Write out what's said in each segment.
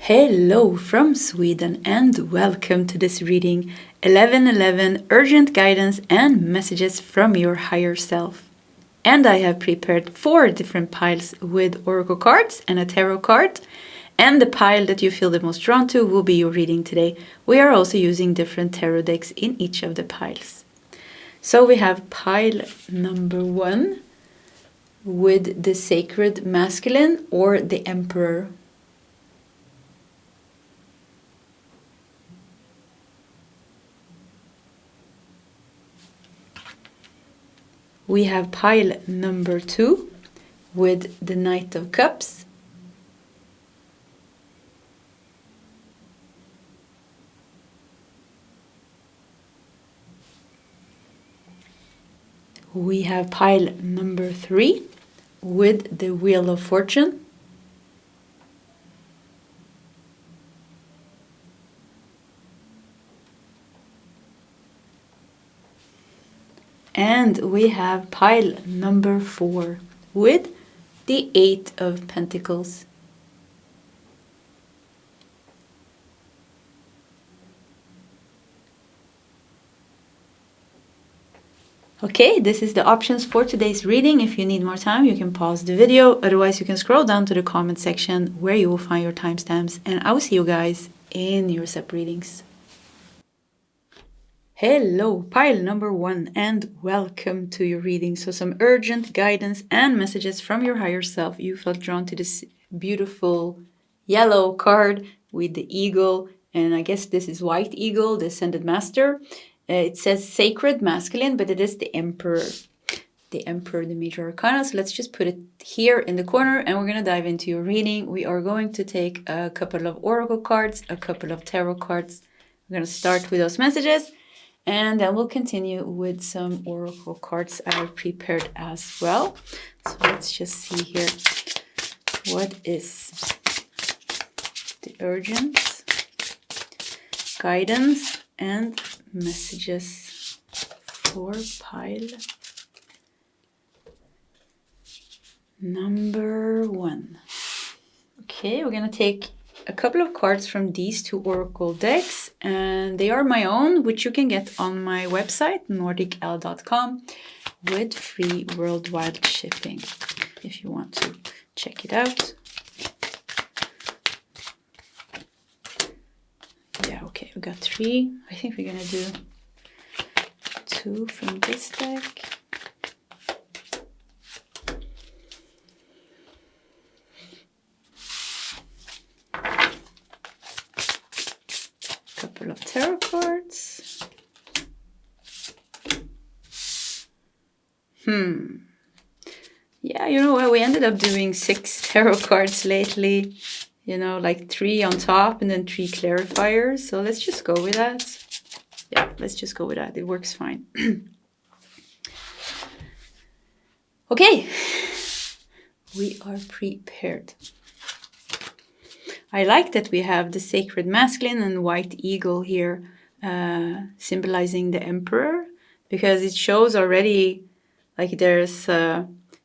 Hello from Sweden and welcome to this reading 1111 Urgent Guidance and Messages from Your Higher Self. And I have prepared 4 different piles with oracle cards and a tarot card. And the pile that you feel the most drawn to will be your reading today. We are also using different tarot decks in each of the piles. So we have pile number 1 with the Sacred Masculine or the Emperor. We have pile number 2 with the Knight of Cups. We have pile number 3 with the Wheel of Fortune. And we have pile number 4 with the 8 of Pentacles. Okay, this is the options for today's reading. If you need more time, you can pause the video. Otherwise, you can scroll down to the comment section where you will find your timestamps. And I will see you guys in your SEP readings. Hello, pile number 1 and welcome to your reading. So some urgent guidance and messages from your higher self. You felt drawn to this beautiful yellow card with the eagle, and I guess this is white eagle, the Ascended Master. It says Sacred Masculine, but it is the Emperor. The Emperor, the Major Arcana. So let's just put it here in the corner and we're going to dive into your reading. We are going to take a couple of oracle cards, a couple of tarot cards. We're going to start with those messages. And then we'll continue with some oracle cards I have prepared as well. So let's just see here. What is the urgent guidance and messages for pile number 1? Okay, we're going to take a couple of cards from these 2 oracle decks, and they are my own, which you can get on my website nordicl.com with free worldwide shipping if you want to check it out. Yeah, okay, we got 3. I think we're gonna do 2 from this deck. Couple of tarot cards. Yeah, you know what? We ended up doing 6 tarot cards lately. You know, like 3 on top and then 3 clarifiers. So let's just go with that. Yeah, let's just go with that. It works fine. Okay. We are prepared. I like that we have the Sacred Masculine and White Eagle here, symbolizing the Emperor, because it shows already like there's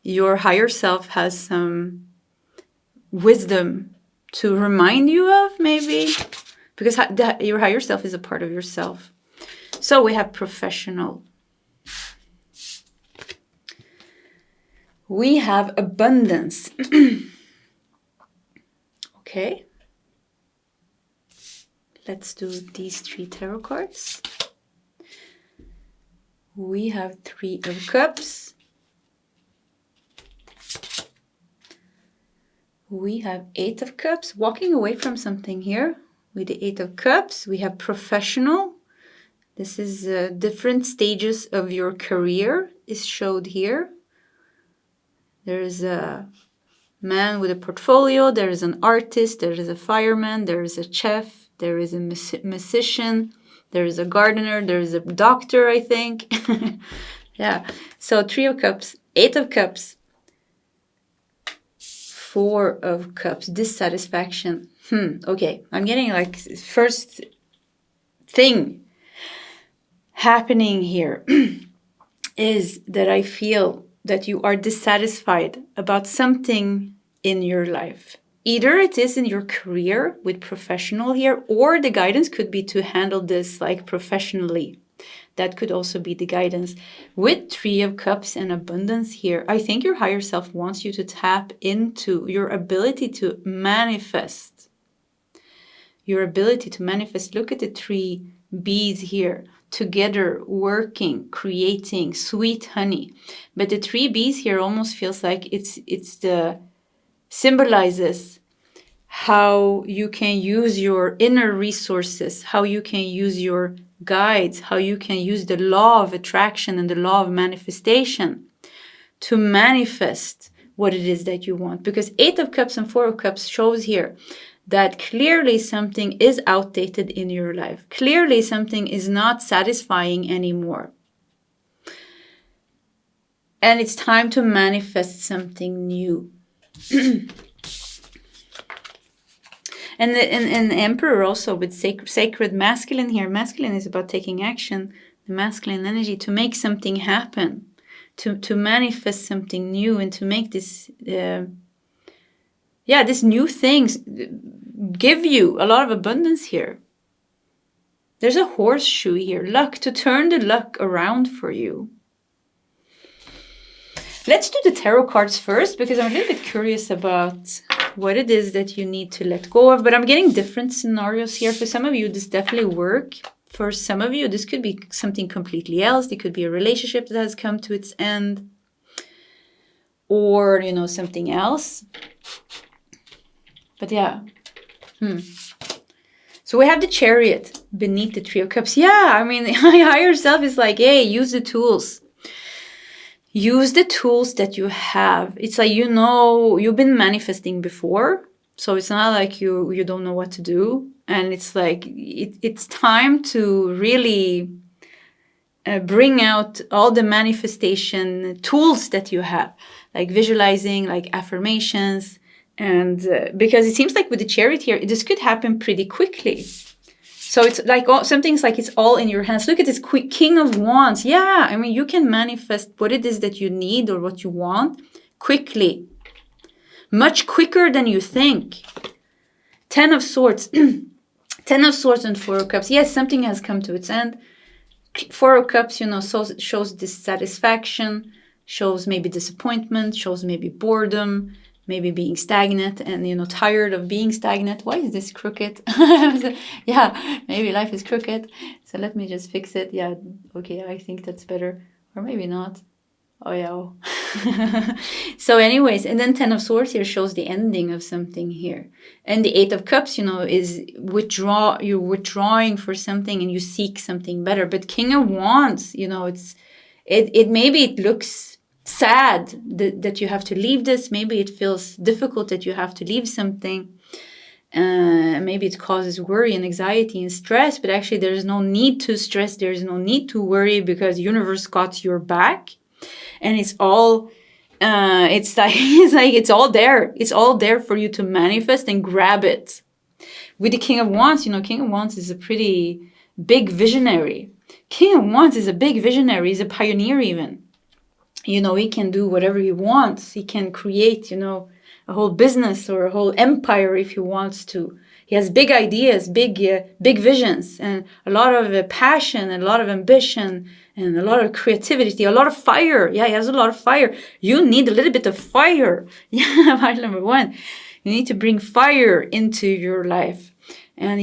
your higher self has some wisdom to remind you of, maybe, because your higher self is a part of yourself. So we have professional. We have abundance. Okay. Let's do these 3 tarot cards. We have 3 of Cups. We have 8 of Cups. Walking away from something here with the 8 of Cups. We have professional. This is different stages of your career is showed here. There is a man with a portfolio. There is an artist. There is a fireman. There is a chef. There is a musician, there is a gardener, there is a doctor, I think. Yeah, so 3 of Cups, 8 of Cups, 4 of Cups, dissatisfaction. Okay, I'm getting like first thing happening here is that I feel that you are dissatisfied about something in your life. either it is in your career with professional here, or the guidance could be to handle this like professionally. That could also be the guidance. With Three of Cups and abundance here, I think your higher self wants you to tap into your ability to manifest. Your ability to manifest. Look at the three bees here, together, working, creating sweet honey. But the three bees here almost feels like it's the symbolizes how you can use your inner resources, how you can use your guides, how you can use the law of attraction and the law of manifestation to manifest what it is that you want. Because Eight of Cups and Four of Cups shows here that clearly something is outdated in your life. Clearly something is not satisfying anymore. And it's time to manifest something new. And the Emperor also with sacred masculine here. Masculine is about taking action, the masculine energy to make something happen, to manifest something new, and to make this, this new things give you a lot of abundance here. There's a horseshoe here, luck, to turn the luck around for you. Let's do the tarot cards first, because I'm a little bit curious about what it is that you need to let go of. But I'm getting different scenarios here. For some of you, this definitely work. For some of you, this could be something completely else. It could be a relationship that has come to its end. Or, something else. But yeah. So we have the Chariot beneath the Three of Cups. Yeah, I mean, higher self is like, hey, use the tools. Use the tools that you have. It's like, you've been manifesting before. So it's not like you don't know what to do. And it's like, it's time to really bring out all the manifestation tools that you have. Like visualizing, like affirmations. And because it seems like with the Chariot here, this could happen pretty quickly. So it's like something's like it's all in your hands. Look at this King of Wands. Yeah, I mean, you can manifest what it is that you need or what you want quickly. Much quicker than you think. 10 of Swords. 10 of Swords and 4 of Cups. Yes, something has come to its end. 4 of Cups, shows dissatisfaction, shows maybe disappointment, shows maybe boredom, maybe being stagnant and, tired of being stagnant. Why is this crooked? Yeah, maybe life is crooked. So let me just fix it. Yeah, okay, I think that's better. Or maybe not. Oh, yeah. So anyways, and then 10 of Swords here shows the ending of something here. And the 8 of Cups, is you're withdrawing for something and you seek something better. But King of Wands, maybe it looks sad that you have to leave this. Maybe it feels difficult that you have to leave something. Maybe it causes worry and anxiety and stress, but actually there's no need to stress. There's no need to worry because the universe got your back. And it's all, it's all there. It's all there for you to manifest and grab it. With the King of Wands, King of Wands is a pretty big visionary. King of Wands is a big visionary. He's a pioneer even. He can do whatever he wants. He can create, a whole business or a whole empire if he wants to. He has big ideas, big visions, and a lot of passion, and a lot of ambition, and a lot of creativity, a lot of fire. Yeah, he has a lot of fire. You need a little bit of fire. Yeah, pile number 1. You need to bring fire into your life. And,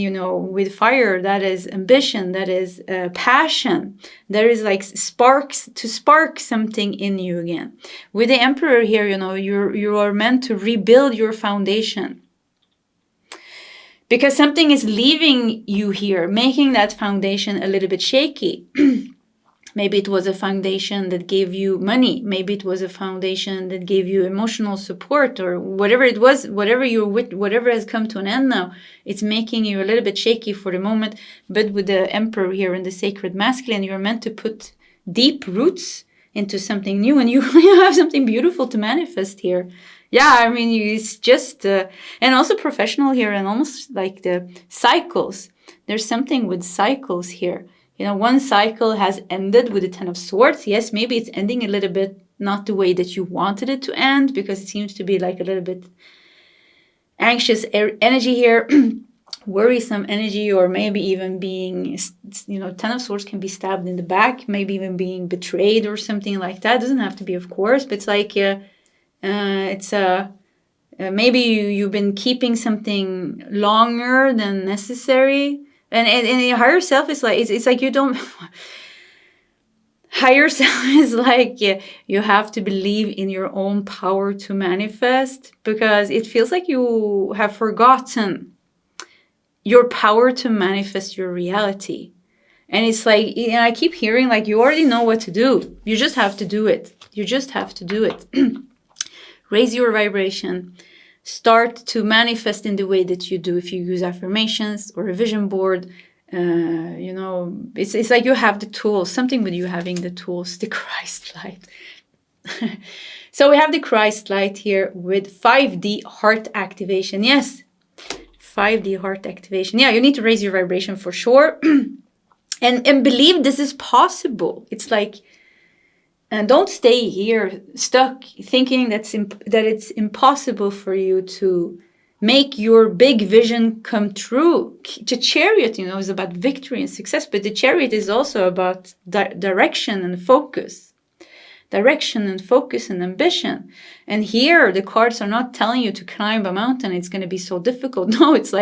with fire, that is ambition, that is passion. There is like sparks to spark something in you again. With the Emperor here, you are meant to rebuild your foundation. Because something is leaving you here, making that foundation a little bit shaky. Maybe it was a foundation that gave you money. Maybe it was a foundation that gave you emotional support, or whatever it was, whatever has come to an end now. It's making you a little bit shaky for the moment. But with the Emperor here in the sacred masculine, you're meant to put deep roots into something new, and you have something beautiful to manifest here. Yeah, I mean, it's just, and also professional here, and almost like the cycles. There's something with cycles here. One cycle has ended with the 10 of Swords. Yes, maybe it's ending a little bit not the way that you wanted it to end, because it seems to be like a little bit anxious energy here, worrisome energy, or maybe even being, Ten of Swords can be stabbed in the back, maybe even being betrayed or something like that. It doesn't have to be, of course, but it's like maybe you've been keeping something longer than necessary, and your higher self is like it's like you don't. Higher self is like you have to believe in your own power to manifest, because it feels like you have forgotten your power to manifest your reality. And it's like, I keep hearing like you already know what to do. You just have to do it. You just have to do it. Raise your vibration. Start to manifest in the way that you do. If you use affirmations or a vision board, it's like you have the tools. Something with you having the tools, the Christ light. So we have the Christ light here with 5D heart activation. Yes, 5D heart activation. Yeah, you need to raise your vibration for sure. and believe this is possible. It's like, don't stay here stuck thinking that it's impossible for you to make your big vision come true. The Chariot, is about victory and success, but the Chariot is also about direction and focus. Direction and focus and ambition. And here, the cards are not telling you to climb a mountain. It's going to be so difficult. No, it's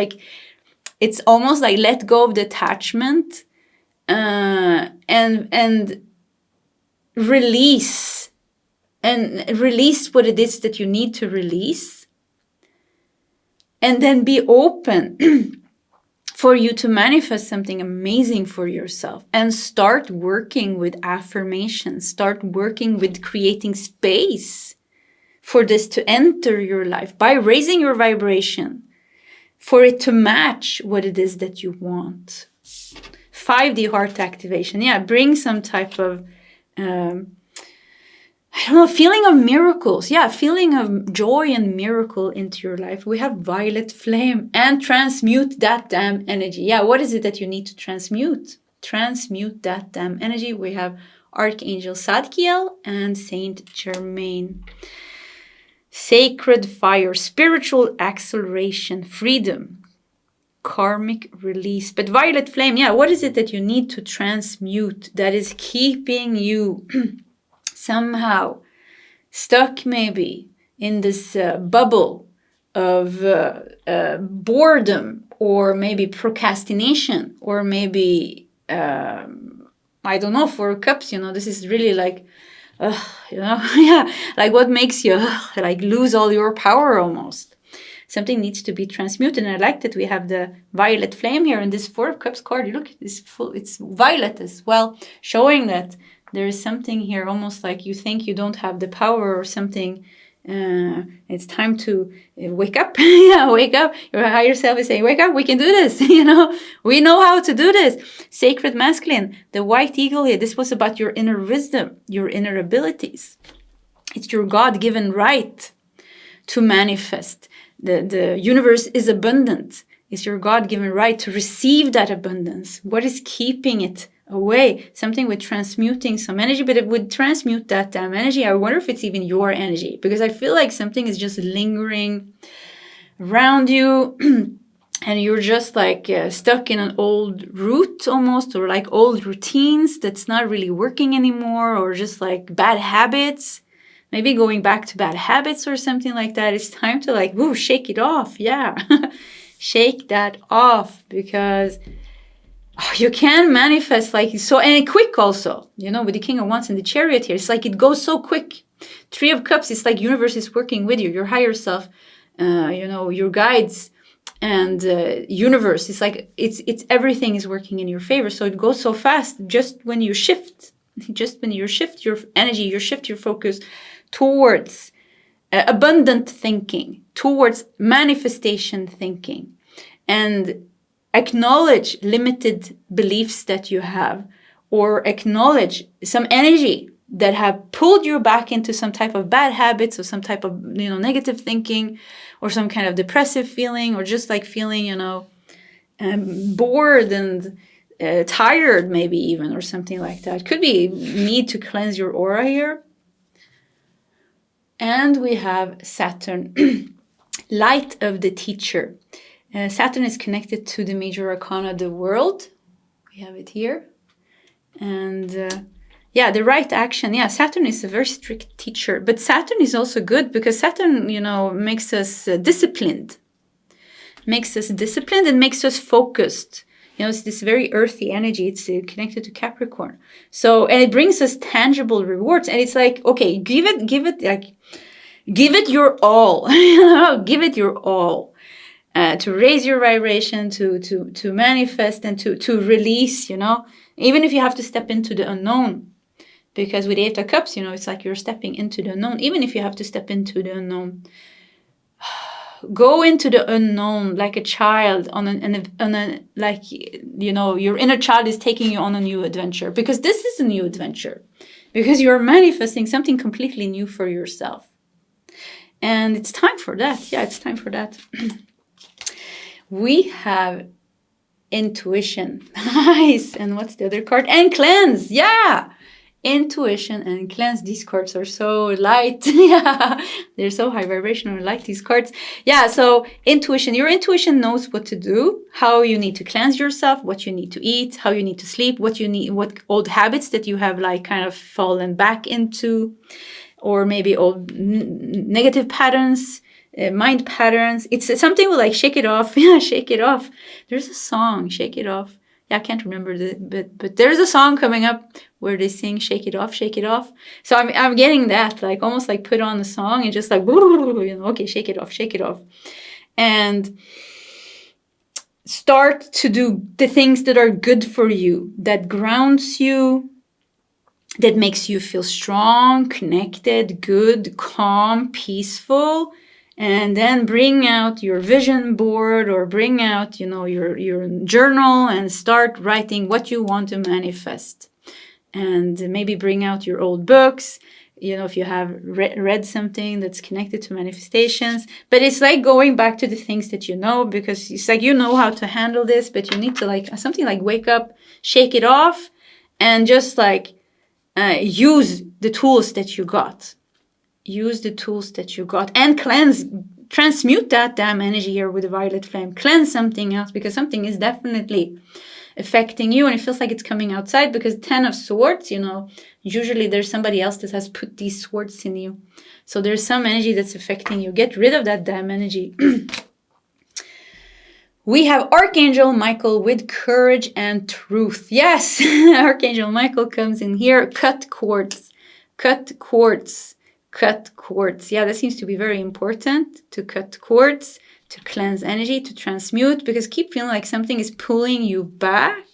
almost like let go of the attachment and release what it is that you need to release. And then be open for you to manifest something amazing for yourself. And start working with affirmations. Start working with creating space for this to enter your life by raising your vibration for it to match what it is that you want. 5D heart activation. Yeah, bring some type of feeling of miracles. Yeah, feeling of joy and miracle into your life. We have violet flame, and transmute that damn energy. Yeah, what is it that you need to transmute? Transmute that damn energy. We have Archangel Zadkiel and Saint Germain. Sacred fire, spiritual acceleration, freedom, karmic release. But violet flame, yeah, what is it that you need to transmute that is keeping you somehow stuck maybe in this bubble of boredom, or maybe procrastination, or maybe, I don't know, 4 cups, this is really like, yeah, like what makes you like lose all your power almost. Something needs to be transmuted. And I like that we have the violet flame here in this 4 of Cups card. You look, it's violet as well, showing that there is something here, almost like you think you don't have the power or something. It's time to wake up. Yeah, wake up. Your higher self is saying, wake up, we can do this. We know how to do this. Sacred masculine, the white eagle here. This was about your inner wisdom, your inner abilities. It's your God-given right to manifest. The universe is abundant. It's your God-given right to receive that abundance. What is keeping it away? Something with transmuting some energy, but it would transmute that damn energy. I wonder if it's even your energy, because I feel like something is just lingering around you and you're just like stuck in an old route almost, or like old routines that's not really working anymore, or just like bad habits. Maybe going back to bad habits or something like that. It's time to like, woo, shake it off. Yeah. Shake that off, because you can manifest like so, and quick also, with the King of Wands and the Chariot here. It's like it goes so quick. 3 of Cups, it's like universe is working with you, your higher self, your guides and universe. It's like it's everything is working in your favor. So it goes so fast just when you shift your energy, you shift your focus towards abundant thinking, towards manifestation thinking, and acknowledge limited beliefs that you have, or acknowledge some energy that have pulled you back into some type of bad habits, or some type of negative thinking, or some kind of depressive feeling, or just like feeling bored and tired maybe even, or something like that. Could be need to cleanse your aura here. And we have Saturn. Light of the teacher. Saturn is connected to the major arcana, the world. We have it here. And the right action. Yeah, Saturn is a very strict teacher. But Saturn is also good because Saturn, makes us disciplined. Makes us disciplined and makes us focused. It's this very earthy energy. It's connected to Capricorn. So, and it brings us tangible rewards. And it's like, okay, give it your all. Give it your all. To raise your vibration, to manifest and to release, even if you have to step into the unknown. Because with 8 of Cups, it's like you're stepping into the unknown. Even if you have to step into the unknown, go into the unknown like a child your inner child is taking you on a new adventure. Because this is a new adventure. Because you're manifesting something completely new for yourself. And it's time for that. Yeah, it's time for that. We have intuition. Nice. And what's the other card? And cleanse. Yeah. Intuition and cleanse. These cards are so light. Yeah. They're so high vibrational. I like these cards. Yeah. So intuition. Your intuition knows what to do, how you need to cleanse yourself, what you need to eat, how you need to sleep, what old habits that you have kind of fallen back into, or maybe old negative patterns. Mind patterns. It's something with shake it off. Yeah, shake it off. There's a song, Shake It Off. Yeah, I can't remember but there's a song coming up where they sing Shake It Off, Shake It Off. So I'm getting that, almost put on a song and just okay, shake it off, shake it off. And start to do the things that are good for you, that grounds you, that makes you feel strong, connected, good, calm, peaceful. And then bring out your vision board or bring out, your journal and start writing what you want to manifest. And maybe bring out your old books, if you have read something that's connected to manifestations. But it's going back to the things that because it's how to handle this, but you need to something wake up, shake it off, and just use the tools that you got. Use the tools that you got and transmute that damn energy here with the violet flame. Cleanse something else because something is definitely affecting you and it feels like it's coming outside because 10 of Swords, usually there's somebody else that has put these swords in you. So there's some energy that's affecting you. Get rid of that damn energy. We have Archangel Michael with courage and truth. Yes, Archangel Michael comes in here. Cut cords. Cut cords. Cut cords. Yeah, that seems to be very important, to cut cords, to cleanse energy, to transmute, because keep feeling like something is pulling you back,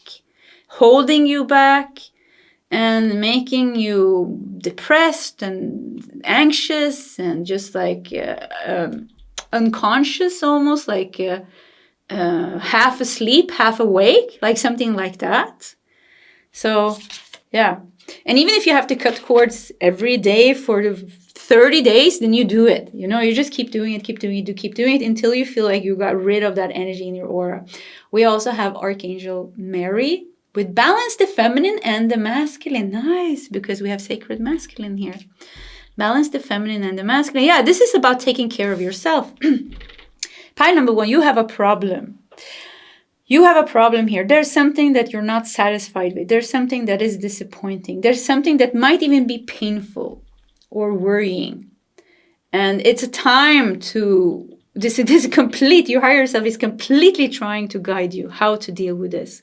holding you back, and making you depressed and anxious and just unconscious, almost half asleep, half awake, something like that. So, yeah. And even if you have to cut cords every day for the 30 days, then you do it. You just keep doing it until you feel like you got rid of that energy in your aura. We also have Archangel Mary with balance the feminine and the masculine. Nice, because we have sacred masculine here. Balance the feminine and the masculine. Yeah, this is about taking care of yourself. Pile number 1, you have a problem. You have a problem here. There's something that you're not satisfied with. There's something that is disappointing. There's something that might even be painful or worrying. And it's a time to, this is complete, your higher self is completely trying to guide you how to deal with this.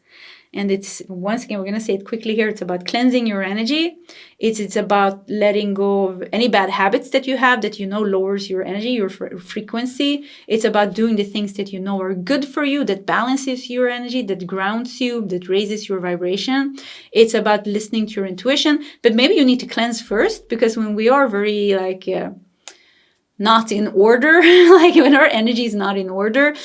And it's, once again, we're going to say it quickly here. It's about cleansing your energy. It's about letting go of any bad habits that you have that lowers your energy, your frequency. It's about doing the things that are good for you, that balances your energy, that grounds you, that raises your vibration. It's about listening to your intuition. But maybe you need to cleanse first, because when we are very not in order, when our energy is not in order,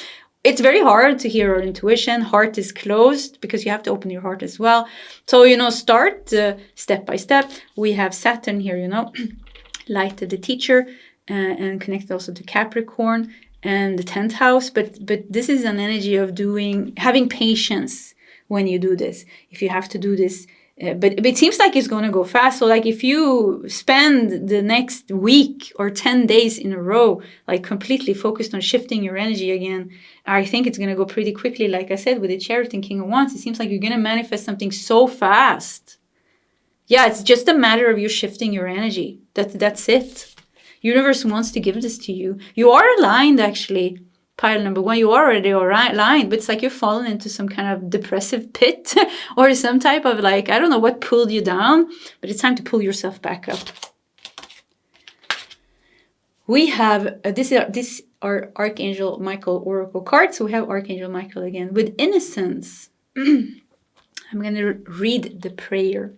it's very hard to hear our intuition. Heart is closed because you have to open your heart as well. So, start step by step. We have Saturn here, light of the teacher, and connected also to Capricorn and the 10th house. But this is an energy of having patience when you do this. If you have to do this But it seems like it's going to go fast. So like if you spend the next week or 10 days in a row, like completely focused on shifting your energy again, I think it's going to go pretty quickly. Like I said, with the Chariot and King of Wands, it seems like you're going to manifest something so fast. Yeah, it's just a matter of you shifting your energy. That's it. Universe wants to give this to you. You are aligned, actually. Pile number one, you are already aligned, but it's like you've fallen into some kind of depressive pit or some type of like, I don't know what pulled you down, but it's time to pull yourself back up. We have, this are Archangel Michael Oracle cards. So we have Archangel Michael again. With innocence, I'm going to read the prayer.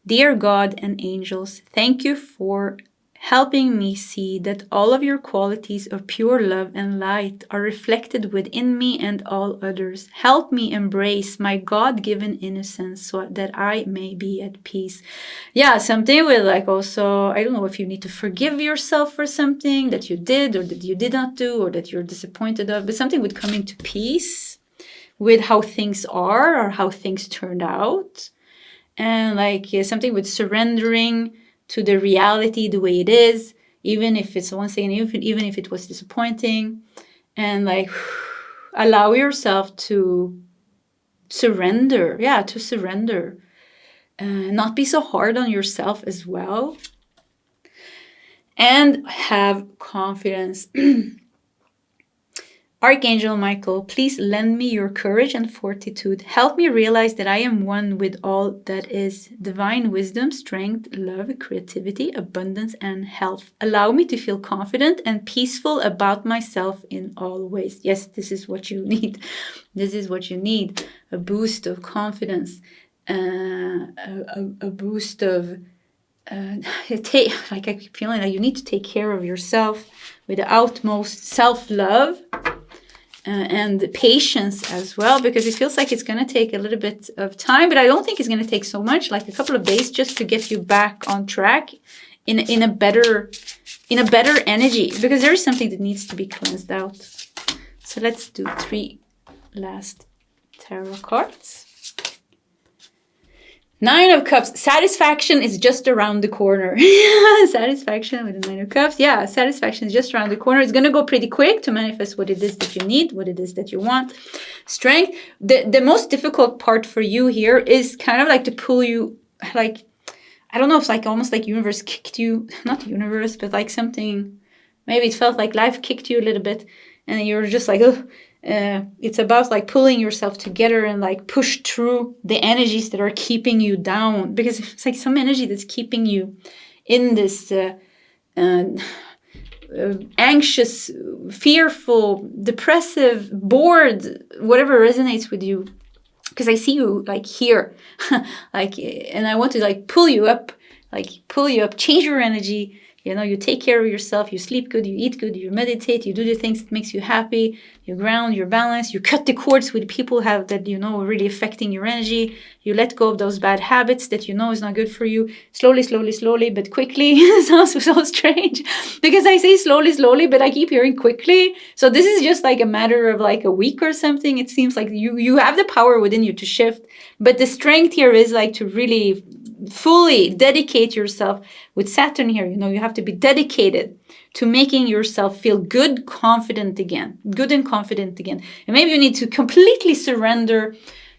Dear God and angels, thank you for helping me see that all of your qualities of pure love and light are reflected within me and all others. Help me embrace my God-given innocence so that I may be at peace. Yeah, something with like also, I don't know if you need to forgive yourself for something that you did or that you did not do or that you're disappointed of, but something with coming to peace with how things are or how things turned out. And like something with surrendering to the reality the way it is, even if it's one thing, even if it was disappointing, and like allow yourself to surrender. Yeah, to surrender. Not be so hard on yourself as well. And have confidence. Archangel Michael, please lend me your courage and fortitude. Help me realize that I am one with all that is divine wisdom, strength, love, creativity, abundance, and health. Allow me to feel confident and peaceful about myself in all ways. Yes, this is what you need. This is what you need. A boost of confidence. A boost of... like I keep feeling like you need to take care of yourself with the utmost self-love. And patience as well, because it feels like it's going to take a little bit of time, but I don't think it's going to take so much, like a couple of days just to get you back on track in a better energy, because there is something that needs to be cleansed out. So let's do 3 last tarot cards. 9 of Cups. Satisfaction is just around the corner. Satisfaction with the 9 of Cups. Yeah, satisfaction is just around the corner. It's going to go pretty quick to manifest what it is that you need, what it is that you want. Strength. The most difficult part for you here is kind of like to pull you, like, I don't know, it's like almost like universe kicked you. Not universe, but like something, maybe it felt like life kicked you a little bit. And you're just like, oh. It's about like pulling yourself together and like push through the energies that are keeping you down, because it's like some energy that's keeping you in this anxious, fearful, depressive, bored, whatever resonates with you. Because I see you like here, like, and I want to like pull you up, change your energy. You know, you take care of yourself, you sleep good, you eat good, you meditate, you do the things that makes you happy, you ground, you're balanced, you cut the cords with people that you know are really affecting your energy, you let go of those bad habits that you know is not good for you, slowly, but quickly. It sounds so strange, because I say slowly, but I keep hearing quickly. So this is just like a matter of like a week or something. It seems like you have the power within you to shift, but the strength here is like to really fully dedicate yourself. With Saturn here, you know, you have to be dedicated to making yourself feel good and confident again. And maybe you need to completely surrender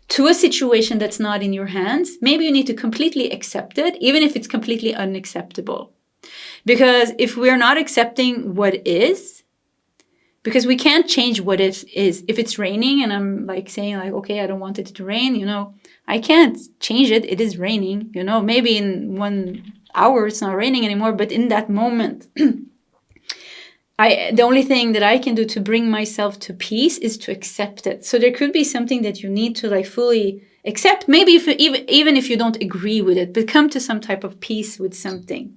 to a situation that's not in your hands. Maybe you need to completely accept it, even if it's completely unacceptable. Because if we're not accepting what is, because we can't change what it is. If it's raining and I'm like saying like, okay, I don't want it to rain, you know, I can't change it. It is raining, you know, maybe in 1 hour it's not raining anymore, but in that moment, the only thing that I can do to bring myself to peace is to accept it. So there could be something that you need to like fully accept, maybe even if you don't agree with it, but come to some type of peace with something.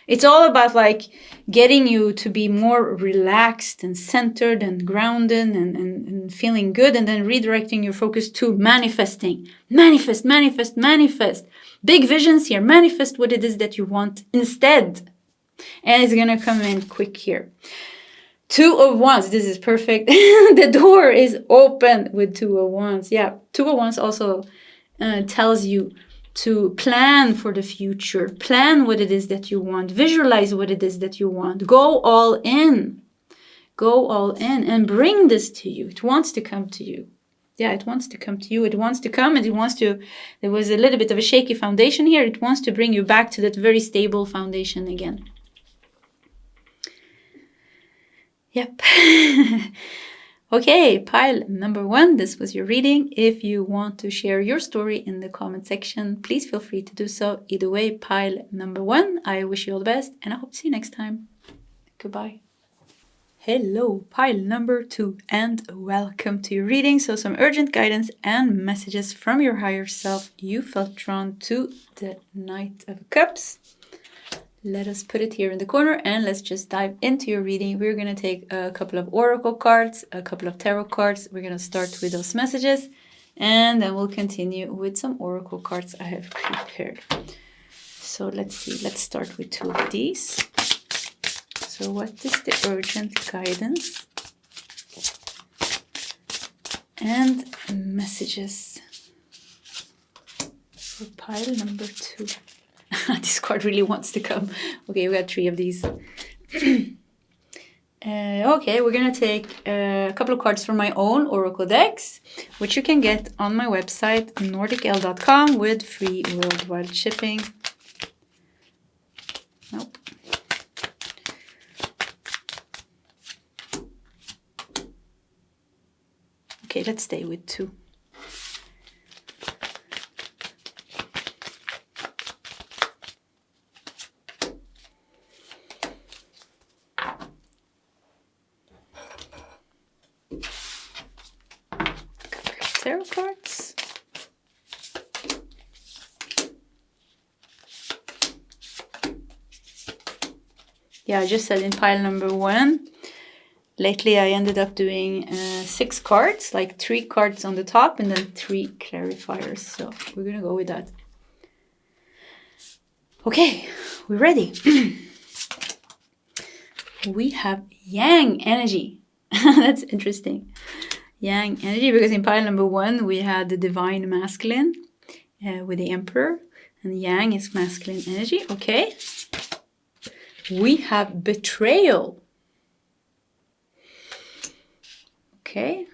It's all about like getting you to be more relaxed and centered and grounded and feeling good, and then redirecting your focus to manifesting. Manifest. Big visions here. Manifest what it is that you want instead. And it's going to come in quick here. 2 of Wands. This is perfect. The door is open with 2 of Wands. Yeah, 2 of Wands also tells you to plan for the future, plan what it is that you want, visualize what it is that you want, go all in. Go all in and bring this to you. It wants to come to you. Yeah, it wants to come to you. It wants to come and it wants to, there was a little bit of a shaky foundation here. It wants to bring you back to that very stable foundation again. Yep. Okay, pile number 1, this was your reading. If you want to share your story in the comment section, please feel free to do so. Either way, pile number 1, I wish you all the best and I hope to see you next time. Goodbye. Hello, pile number 2, and welcome to your reading. So some urgent guidance and messages from your higher self. You felt drawn to the Knight of Cups. Let us put it here in the corner and let's just dive into your reading. We're going to take a couple of oracle cards, a couple of tarot cards. We're going to start with those messages and then we'll continue with some oracle cards I have prepared. So let's see. Let's start with 2 of these. So what is the urgent guidance and messages for pile number 2? This card really wants to come. Okay, we got 3 of these. Okay, we're going to take a couple of cards from my own oracle decks, which you can get on my website, nordicl.com, with free worldwide shipping. Nope. Okay, let's stay with 2. Tarot cards. Yeah, I just said in pile number 1. Lately, I ended up doing 6 cards, like 3 cards on the top and then 3 clarifiers. So we're going to go with that. Okay, we're ready. We have Yang energy. That's interesting. Yang energy, because in pile number 1, we had the divine masculine with the emperor. And Yang is masculine energy. Okay. We have betrayal. Okay.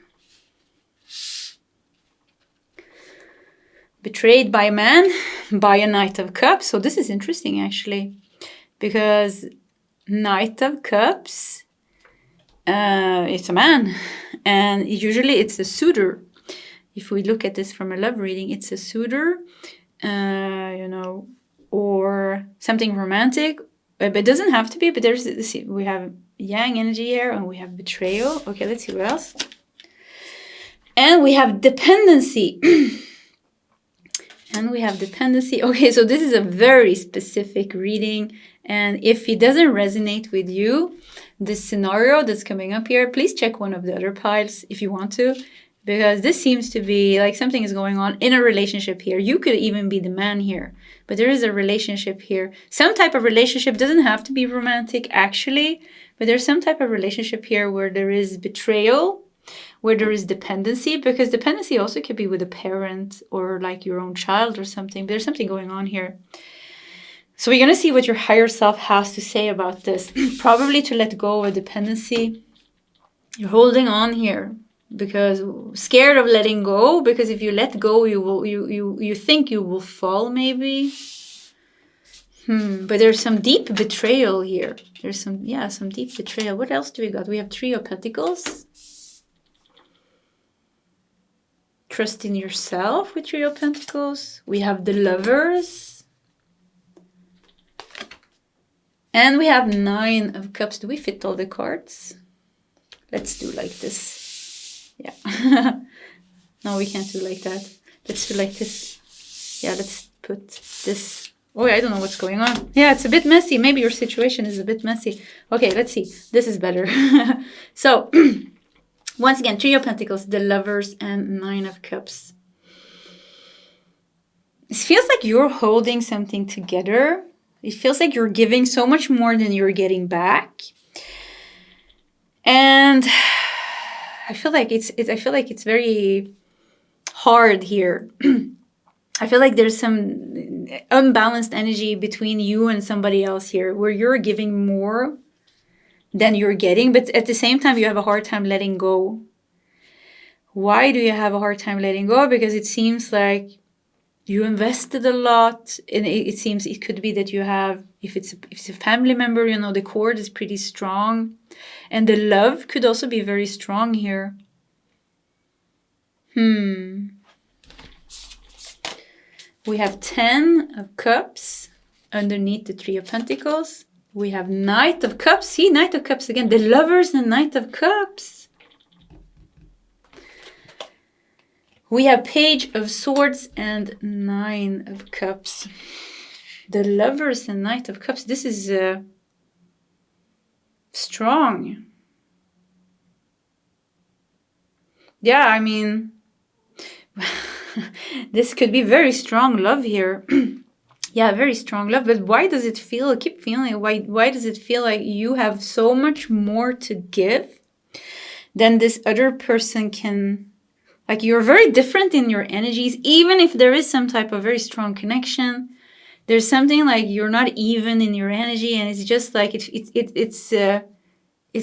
Betrayed by a man, by a Knight of Cups. So this is interesting actually, because Knight of Cups, it's a man, and usually it's a suitor. If we look at this from a love reading, it's a suitor, or something romantic, but it doesn't have to be. But we have Yang energy here, and we have betrayal. Okay, let's see what else. And we have dependency. And we have dependency. Okay, so this is a very specific reading. And if it doesn't resonate with you, this scenario that's coming up here, please check one of the other piles if you want to. Because this seems to be like something is going on in a relationship here. You could even be the man here. But there is a relationship here. Some type of relationship, doesn't have to be romantic actually. But there's some type of relationship here where there is betrayal, where there is dependency, because dependency also could be with a parent or like your own child or something. But there's something going on here. So we're going to see what your higher self has to say about this. Probably to let go of dependency. You're holding on here because scared of letting go, because if you let go, you think you will fall maybe. But there's some deep betrayal here. There's some deep betrayal. What else do we got? We have 3 of Pentacles. Trust in yourself with 3 of Pentacles. We have the Lovers. And we have 9 of Cups. Do we fit all the cards? Let's do like this. Yeah. No, we can't do like that. Let's do like this. Yeah, let's put this. Oh, I don't know what's going on. Yeah, it's a bit messy. Maybe your situation is a bit messy. Okay, let's see. This is better. So, once again, 3 of Pentacles, the Lovers, and 9 of Cups. It feels like you're holding something together. It feels like you're giving so much more than you're getting back. And I feel like it's very hard here. I feel like there's some unbalanced energy between you and somebody else here, where you're giving more than you're getting, but at the same time, you have a hard time letting go. Why do you have a hard time letting go? Because it seems like you invested a lot, and it seems it could be that you have, if it's a family member, you know, the cord is pretty strong, and the love could also be very strong here. We have 10 of Cups underneath the Three of Pentacles. We have Knight of Cups. See, Knight of Cups again. The Lovers and Knight of Cups. We have Page of Swords and 9 of Cups. The Lovers and Knight of Cups. This is strong. Yeah, I mean... this could be very strong love here. Yeah, very strong love. But why does it feel, I keep feeling, why does it feel like you have so much more to give than this other person can? Like, you're very different in your energies, even if there is some type of very strong connection. There's something like you're not even in your energy, and it's just like it's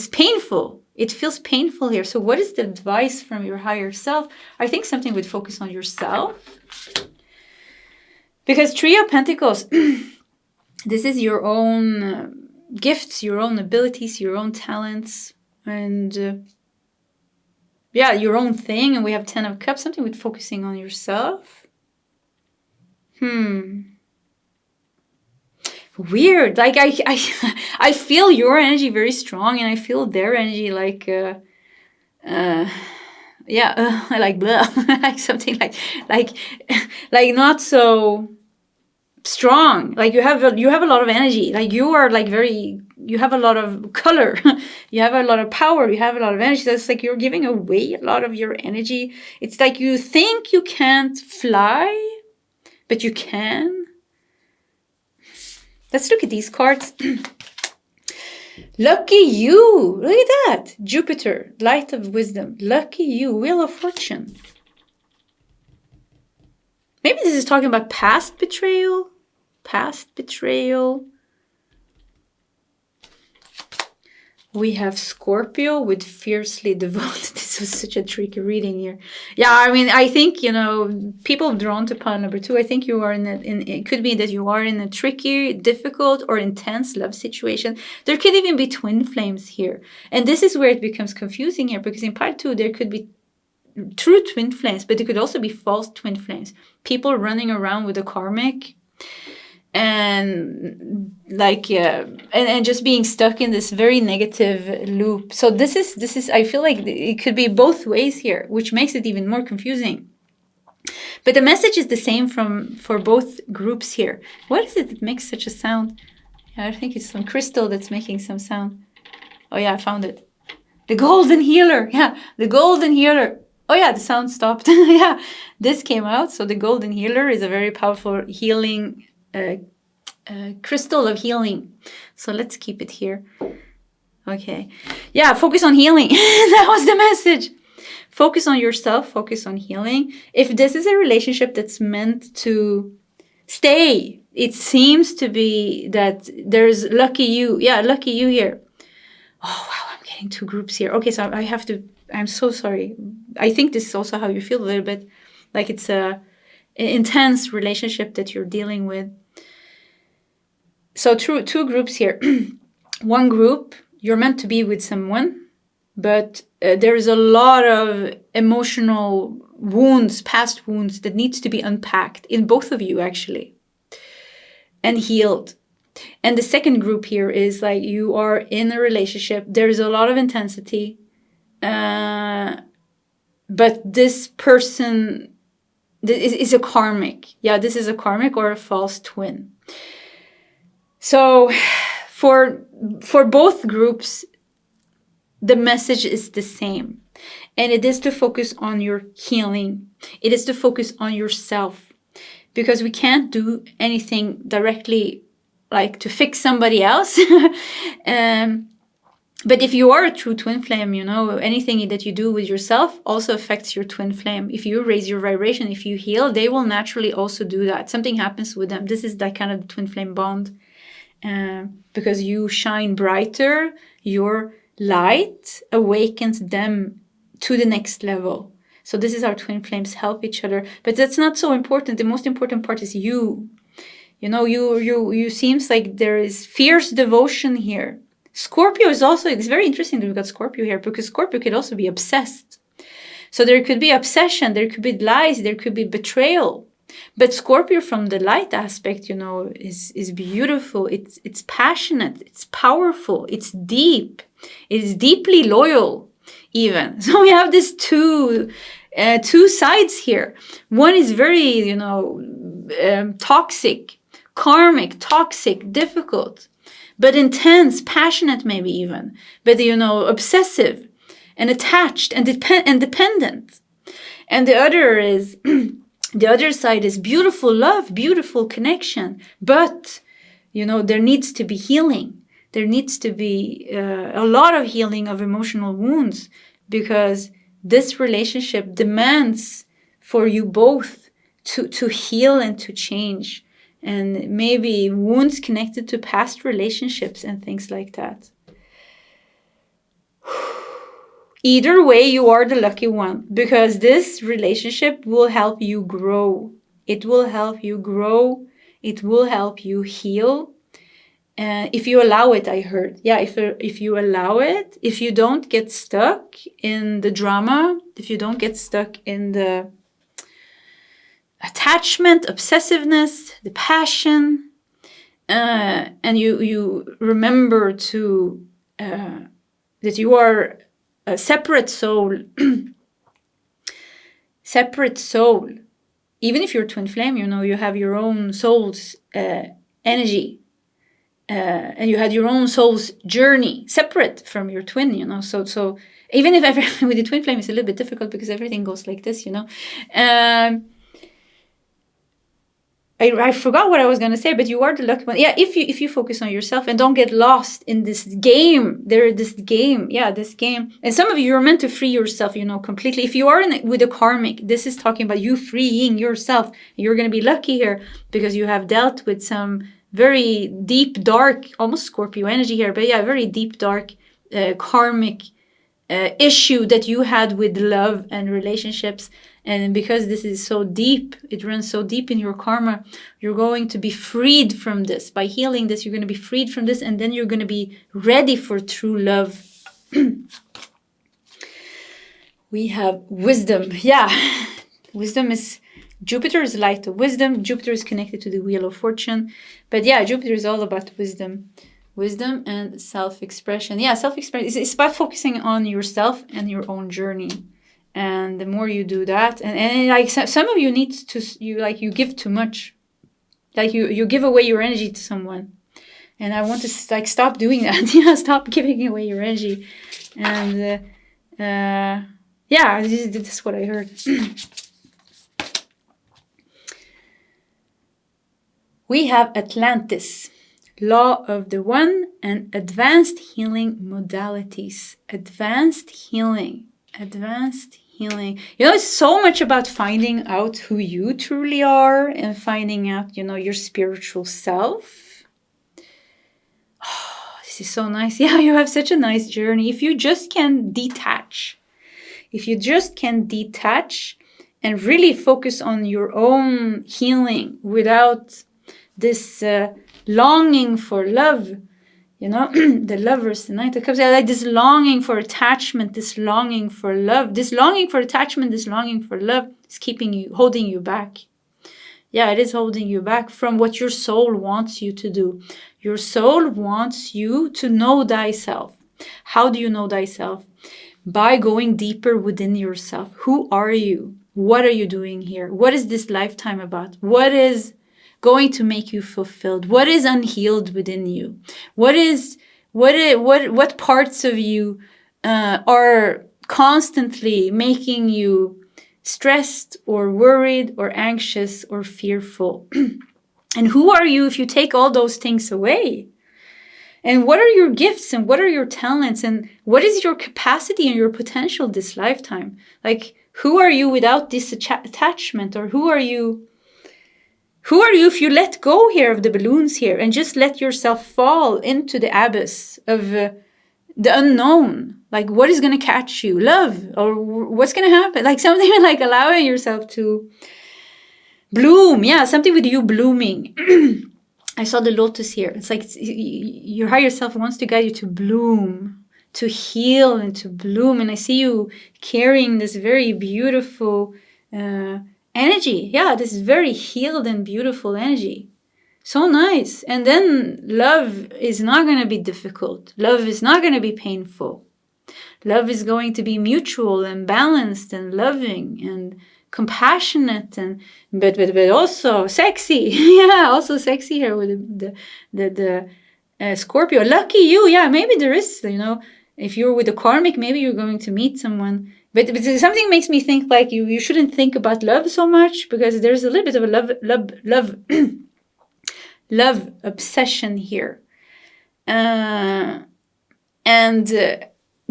painful. It feels painful here. So what is the advice from your higher self? I think something would focus on yourself. Because Three of Pentacles, this is your own gifts, your own abilities, your own talents, and yeah, your own thing. And we have 10 of Cups, something with focusing on yourself. Weird. Like I feel your energy very strong, and I feel their energy like like blah, like something like not so strong. Like you have a lot of energy. Like you are like you have a lot of color. You have a lot of power. You have a lot of energy. So it's like you're giving away a lot of your energy. It's like you think you can't fly, but you can. Let's look at these cards. Lucky you. Look at that. Jupiter, light of wisdom. Lucky you. Wheel of fortune. Maybe this is talking about past betrayal. Past betrayal. We have Scorpio with fiercely devoted. This was such a tricky reading here. Yeah, I mean, I think, you know, people drawn to pile number 2. I think you are it could be that you are in a tricky, difficult, or intense love situation. There could even be twin flames here. And this is where it becomes confusing here, because in pile 2, there could be true twin flames, but there could also be false twin flames. People running around with a karmic, and like and just being stuck in this very negative loop. So this is I feel like it could be both ways here, which makes it even more confusing. But the message is the same for both groups here. What is it that makes such a sound? Yeah, I think it's some crystal that's making some sound. Oh yeah, I found it. The golden healer. Yeah, the golden healer. Oh yeah, the sound stopped. Yeah, this came out. So the golden healer is a very powerful healing crystal of healing. So let's keep it here. Okay. Yeah, focus on healing. That was the message. Focus on yourself. Focus on healing. If this is a relationship that's meant to stay, it seems to be that there's lucky you. Yeah, lucky you here. Oh, wow. I'm getting 2 groups here. Okay, so I'm so sorry. I think this is also how you feel a little bit. Like it's an intense relationship that you're dealing with. So 2 groups here. One group, you're meant to be with someone, but there's a lot of emotional wounds, past wounds that needs to be unpacked in both of you actually, and healed. And the second group here is like you are in a relationship. There's a lot of intensity, but this person is a karmic. Yeah, this is a karmic or a false twin. So for both groups, the message is the same. And it is to focus on your healing. It is to focus on yourself. Because we can't do anything directly like to fix somebody else. But if you are a true twin flame, you know, anything that you do with yourself also affects your twin flame. If you raise your vibration, if you heal, they will naturally also do that. Something happens with them. This is that kind of twin flame bond. Because you shine brighter, your light awakens them to the next level. So this is how twin flames help each other. But that's not so important. The most important part is you. You know, you seems like there is fierce devotion here. Scorpio is also, it's very interesting that we got Scorpio here, because Scorpio could also be obsessed. So there could be obsession, there could be lies, there could be betrayal. But Scorpio from the light aspect, you know, is beautiful. It's passionate, it's powerful, it's deep, it's deeply loyal even. So we have these two sides here. One is very, you know, toxic, karmic, toxic, difficult, but intense, passionate maybe even, but, you know, obsessive and attached and dependent. And the other is, the other side is beautiful love, beautiful connection, but, you know, there needs to be healing. There needs to be a lot of healing of emotional wounds, because this relationship demands for you both to heal and to change. And maybe wounds connected to past relationships and things like that. Either way, you are the lucky one, because this relationship will help you grow. It will help you grow. It will help you heal. If you allow it, I heard. Yeah, if you allow it, if you don't get stuck in the drama, if you don't get stuck in the attachment, obsessiveness, the passion, and you remember to that you are a separate soul, separate soul. Even if you're twin flame, you know, you have your own soul's energy, and you had your own soul's journey separate from your twin, you know. So even if everything with the twin flame is a little bit difficult, because everything goes like this, you know. I forgot what I was going to say, but you are the lucky one. Yeah, if you focus on yourself and don't get lost in this game. This game. And some of you are meant to free yourself, you know, completely. If you are with a karmic, this is talking about you freeing yourself. You're going to be lucky here, because you have dealt with some very deep, dark, almost Scorpio energy here, but yeah, very deep, dark, karmic issue that you had with love and relationships. And because this is so deep, it runs so deep in your karma, you're going to be freed from this. By healing this, you're going to be freed from this, and then you're going to be ready for true love. We have wisdom. Yeah, wisdom is, Jupiter is light of wisdom. Jupiter is connected to the Wheel of Fortune. But yeah, Jupiter is all about wisdom. Wisdom and self-expression. Yeah, self-expression. It's about focusing on yourself and your own journey. And the more you do that, and like some of you need to, you give too much. Like you give away your energy to someone. And I want to like stop doing that. Yeah, stop giving away your energy. And yeah, this is what I heard. We have Atlantis, Law of the One, and advanced healing modalities. Advanced healing. You know, it's so much about finding out who you truly are and finding out, you know, your spiritual self. Oh, this is so nice. Yeah, you have such a nice journey. If you just can detach, and really focus on your own healing without this longing for love, you know, the Lovers, the Knight of Cups, like this longing for attachment, this longing for love, this longing for attachment, this longing for love is holding you back. Yeah, it is holding you back from what your soul wants you to do. Your soul wants you to know thyself. How do you know thyself? By going deeper within yourself. Who are you? What are you doing here? What is this lifetime about? What is going to make you fulfilled? What is unhealed within you? What parts of you are constantly making you stressed or worried or anxious or fearful? And who are you if you take all those things away? And what are your gifts and what are your talents and what is your capacity and your potential this lifetime? Like, who are you without this attachment? Or who are you if you let go here of the balloons here and just let yourself fall into the abyss of the unknown? Like, what is going to catch you? Love? Or what's going to happen? Like, something like allowing yourself to bloom. Yeah, something with you blooming. I saw the lotus here. It's like your higher self wants to guide you to bloom, to heal and to bloom. And I see you carrying this very beautiful energy. Yeah, this very healed and beautiful energy. So nice. And then love is not going to be difficult. Love is not going to be painful. Love is going to be mutual and balanced and loving and compassionate and but also sexy. Yeah, also sexy here with the Scorpio. Lucky you. Yeah, maybe there is, if you're with a karmic, maybe you're going to meet someone. But something makes me think like you shouldn't think about love so much, because there's a little bit of a love obsession here.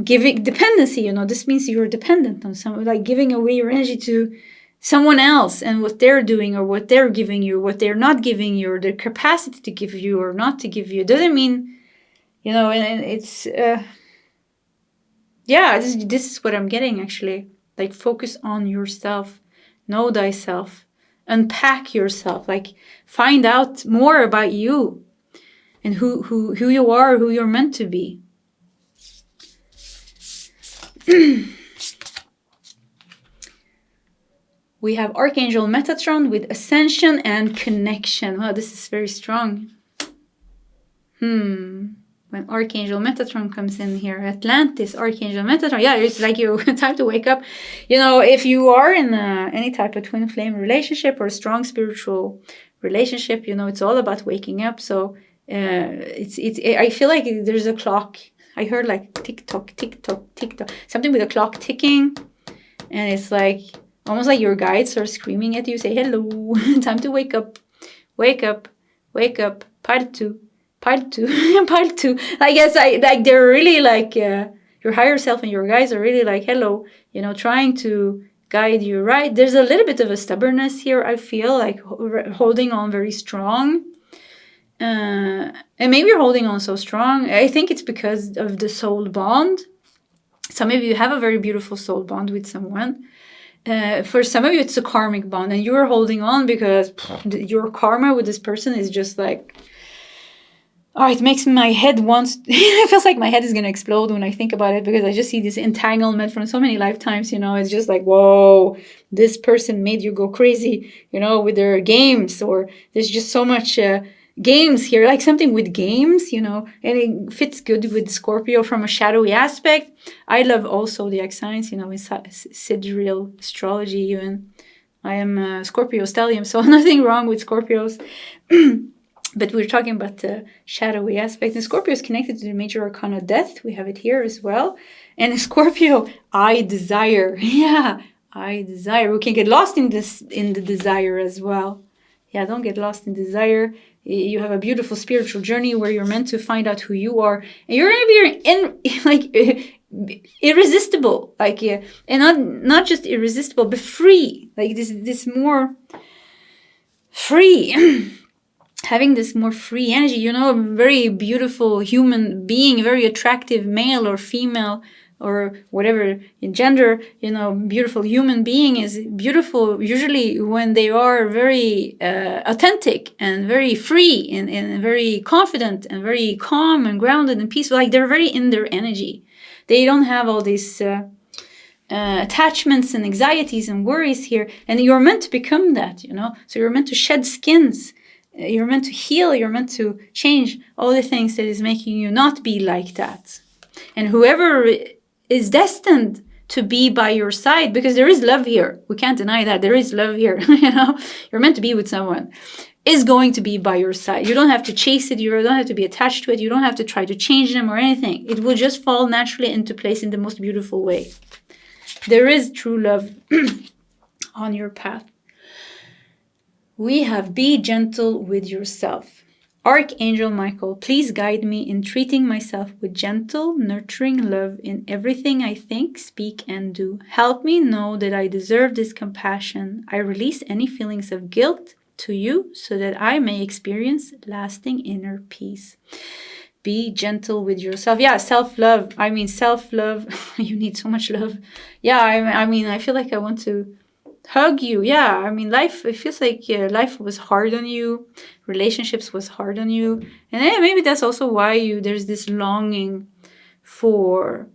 Giving dependency, this means you're dependent on someone, like giving away your energy to someone else and what they're doing or what they're giving you, what they're not giving you, or their capacity to give you or not to give you. It doesn't mean, and it's, this is what I'm getting actually. Like, focus on yourself, know thyself, unpack yourself, like find out more about you and who you are, who you're meant to be. We have Archangel Metatron with Ascension and Connection. Wow, this is very strong. When Archangel Metatron comes in here, Atlantis, Archangel Metatron. Yeah, it's like time to wake up. If you are in any type of twin flame relationship or a strong spiritual relationship, it's all about waking up. So I feel like there's a clock. I heard like tick tock, tick tock, tick tock, something with a clock ticking, and it's like almost like your guides are screaming at you, say hello, time to wake up, wake up, wake up, pile two, pile two, pile two. I guess they're really like your higher self and your guides are really like hello, trying to guide you right. There's a little bit of a stubbornness here. I feel like holding on very strong. And maybe you're holding on so strong. I think it's because of the soul bond. Some of you have a very beautiful soul bond with someone. For some of you, it's a karmic bond, and you're holding on because your karma with this person is just like, it makes my head it feels like my head is going to explode when I think about it, because I just see this entanglement from so many lifetimes, it's just like, whoa, this person made you go crazy, with their games, or there's just so much games here, like something with games, and it fits good with Scorpio from a shadowy aspect. I love also the X signs, in Sidereal Astrology even. I am Scorpio stellium, so nothing wrong with Scorpios. But we're talking about the shadowy aspect. And Scorpio is connected to the major arcana death. We have it here as well. And Scorpio, I desire. Yeah, I desire. We can get lost in the desire as well. Yeah, don't get lost in desire. You have a beautiful spiritual journey where you're meant to find out who you are, and you're going to be irresistible, and not just irresistible, but free. Like this more free, having this more free energy. A very beautiful human being, very attractive male or female, or whatever in gender, beautiful human being is beautiful usually when they are very authentic and very free and very confident and very calm and grounded and peaceful. Like they're very in their energy. They don't have all these attachments and anxieties and worries here. And you're meant to become that, So you're meant to shed skins. You're meant to heal. You're meant to change all the things that is making you not be like that. And whoever is destined to be by your side, because there is love here. We can't deny that. There is love here. You're meant to be with someone, is going to be by your side. You don't have to chase it. You don't have to be attached to it. You don't have to try to change them or anything. It will just fall naturally into place in the most beautiful way. There is true love on your path. We have be gentle with yourself. Archangel Michael, please guide me in treating myself with gentle, nurturing love in everything I think, speak, and do. Help me know that I deserve this compassion. I release any feelings of guilt to you so that I may experience lasting inner peace. Be gentle with yourself. Yeah, self-love. I mean, self-love. You need so much love. Yeah, I mean, I feel like I want to hug you. Yeah, I mean, it feels like life was hard on you. Relationships was hard on you. And maybe that's also why there's this longing for,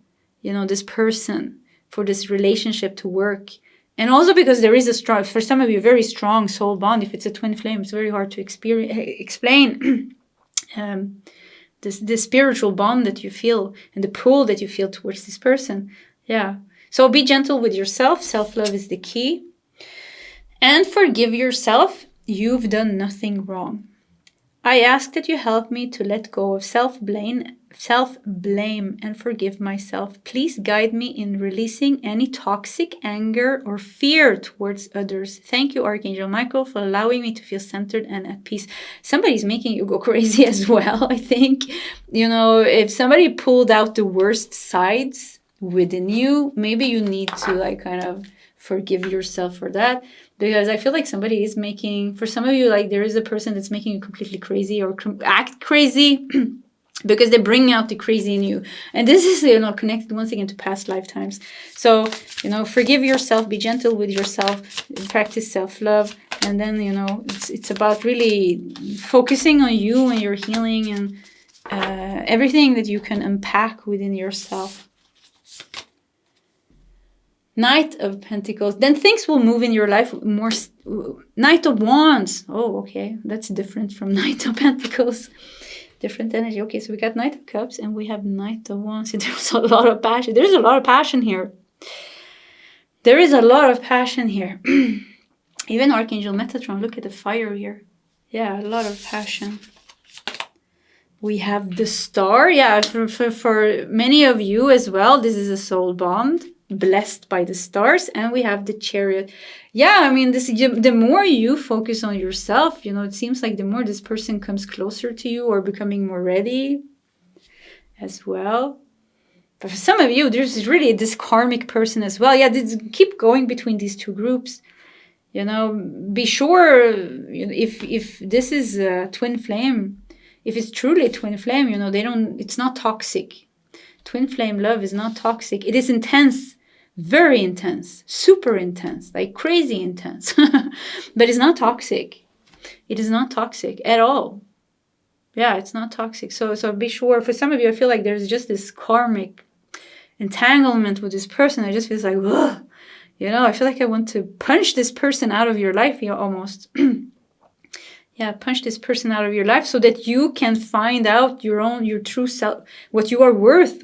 this person, for this relationship to work. And also because there is for some of you, very strong soul bond. If it's a twin flame, it's very hard to explain the spiritual bond that you feel and the pull that you feel towards this person. Yeah. So be gentle with yourself. Self-love is the key. And forgive yourself. You've done nothing wrong. I ask that you help me to let go of self-blame and forgive myself. Please guide me in releasing any toxic anger or fear towards others. Thank you, Archangel Michael, for allowing me to feel centered and at peace. Somebody's making you go crazy as well, I think. If somebody pulled out the worst sides within you, maybe you need to kind of forgive yourself for that. Because I feel like somebody is for some of you, there is a person that's making you completely crazy or act crazy because they bring out the crazy in you. And this is, connected once again to past lifetimes. So, forgive yourself, be gentle with yourself, practice self-love. And then, it's about really focusing on you and your healing and everything that you can unpack within yourself. Knight of Pentacles. Then things will move in your life more. Knight of Wands. Oh, okay. That's different from Knight of Pentacles. Different energy. Okay, so we got Knight of Cups and we have Knight of Wands. There's a lot of passion. There's a lot of passion here. There is a lot of passion here. Even Archangel Metatron. Look at the fire here. Yeah, a lot of passion. We have the Star. Yeah, for many of you as well, this is a soul bond. Blessed by the stars. And we have the Chariot. Yeah, I mean, the more you focus on yourself, it seems like the more this person comes closer to you or becoming more ready as well. But for some of you, there's really this karmic person as well. Yeah, keep going between these two groups. Be sure if this is a twin flame, if it's truly a twin flame, it's not toxic. Twin flame love is not toxic. It is intense. Very intense, super intense, like crazy intense. But it's not toxic. It is not toxic at all. Yeah, it's not toxic. So be sure. For some of you, I feel like there's just this karmic entanglement with this person. I just feel like, ugh. I feel like I want to punch this person out of your life almost. Yeah, punch this person out of your life so that you can find out your true self, what you are worth,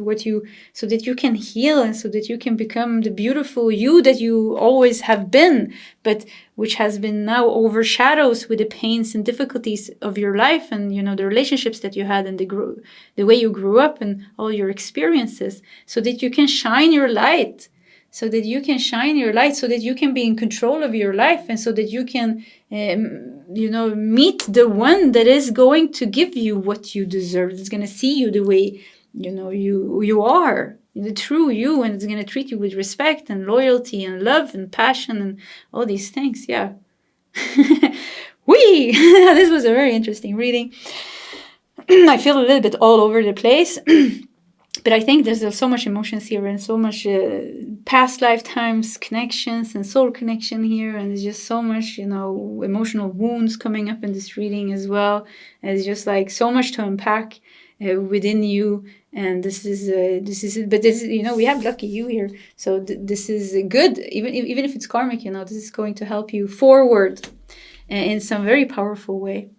so that you can heal and so that you can become the beautiful you that you always have been, but which has been now overshadowed with the pains and difficulties of your life and, the relationships that you had and the way you grew up and all your experiences, so that you can shine your light. So that you can shine your light, so that you can be in control of your life, and so that you can, meet the one that is going to give you what you deserve. It's going to see you the way, you are, the true you, and it's going to treat you with respect and loyalty and love and passion and all these things. Yeah. This was a very interesting reading. I feel a little bit all over the place. But I think there's so much emotions here and so much past lifetimes connections and soul connection here. And there's just so much, emotional wounds coming up in this reading as well. And it's just like so much to unpack within you. And this is, we have lucky you here. So this is good. Even if it's karmic, this is going to help you forward in some very powerful way.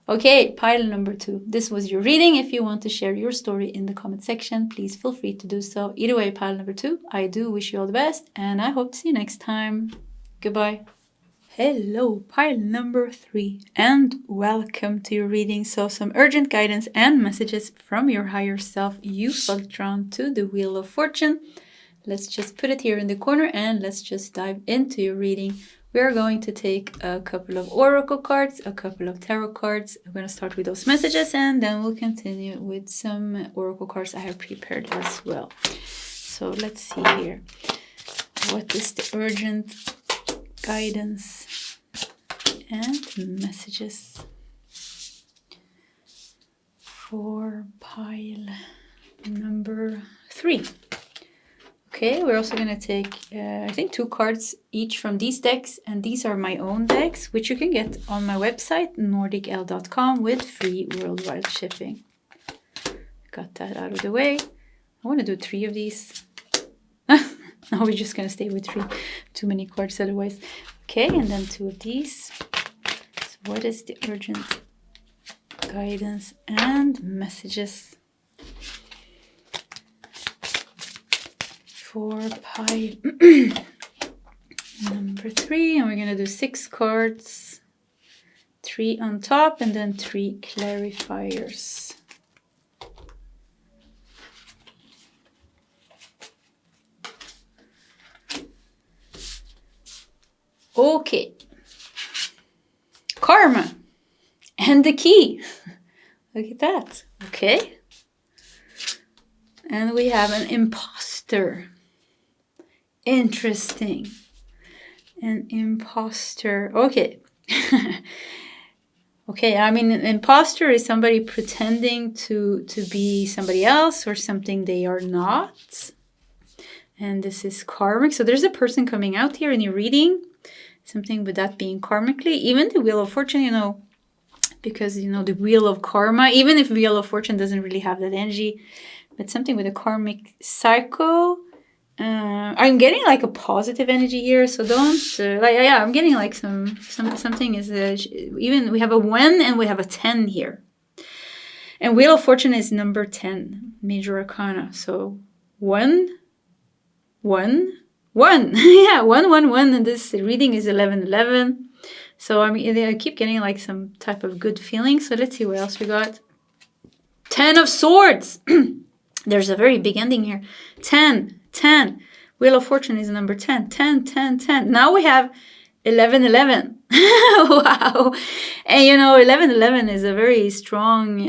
Okay, pile number 2. This was your reading. If you want to share your story in the comment section, please feel free to do so. Either way, pile number 2, I do wish you all the best, and I hope to see you next time. Goodbye. Hello, pile number 3, and welcome to your reading. So some urgent guidance and messages from your higher self. You felt drawn to the Wheel of Fortune. Let's just put it here in the corner, and let's just dive into your reading we're going to take a couple of oracle cards, a couple of tarot cards. I'm going to start with those messages, and then we'll continue with some oracle cards I have prepared as well. So let's see here. What is the urgent guidance and messages for pile number 3? Okay, we're also going to take, I think, 2 cards each from these decks. And these are my own decks, which you can get on my website, nordicl.com, with free worldwide shipping. Got that out of the way. I want to do 3 of these. Now we're just going to stay with 3. Too many cards otherwise. Okay, and then 2 of these. So what is the urgent guidance and messages for pile number 3? And we're going to do 6 cards, 3 on top, and then 3 clarifiers. Okay. Karma and the key. Look at that. Okay. And we have an imposter. Interesting. An imposter. Okay. Okay, I mean, an imposter is somebody pretending to be somebody else or something they are not. And this is karmic. So there's a person coming out here in your reading. Something with that being karmically. Even the Wheel of Fortune, you know, because, you know, the Wheel of Karma, even if Wheel of Fortune doesn't really have that energy, but something with a karmic cycle. I'm getting like a positive energy here, so don't I'm getting like something is even we have a 1 and we have a 10 here, and Wheel of Fortune is number 10, major arcana. So 1, 1, 1, yeah, 1, 1, 1, and this reading is 11, 11. So I mean, I keep getting like some type of good feeling. So let's see what else we got. 10 of Swords. There's a very big ending here. 10, 10. Wheel of Fortune is number 10. 10, 10, 10. Now we have 11, 11. Wow. And you know, 11, 11 is a very strong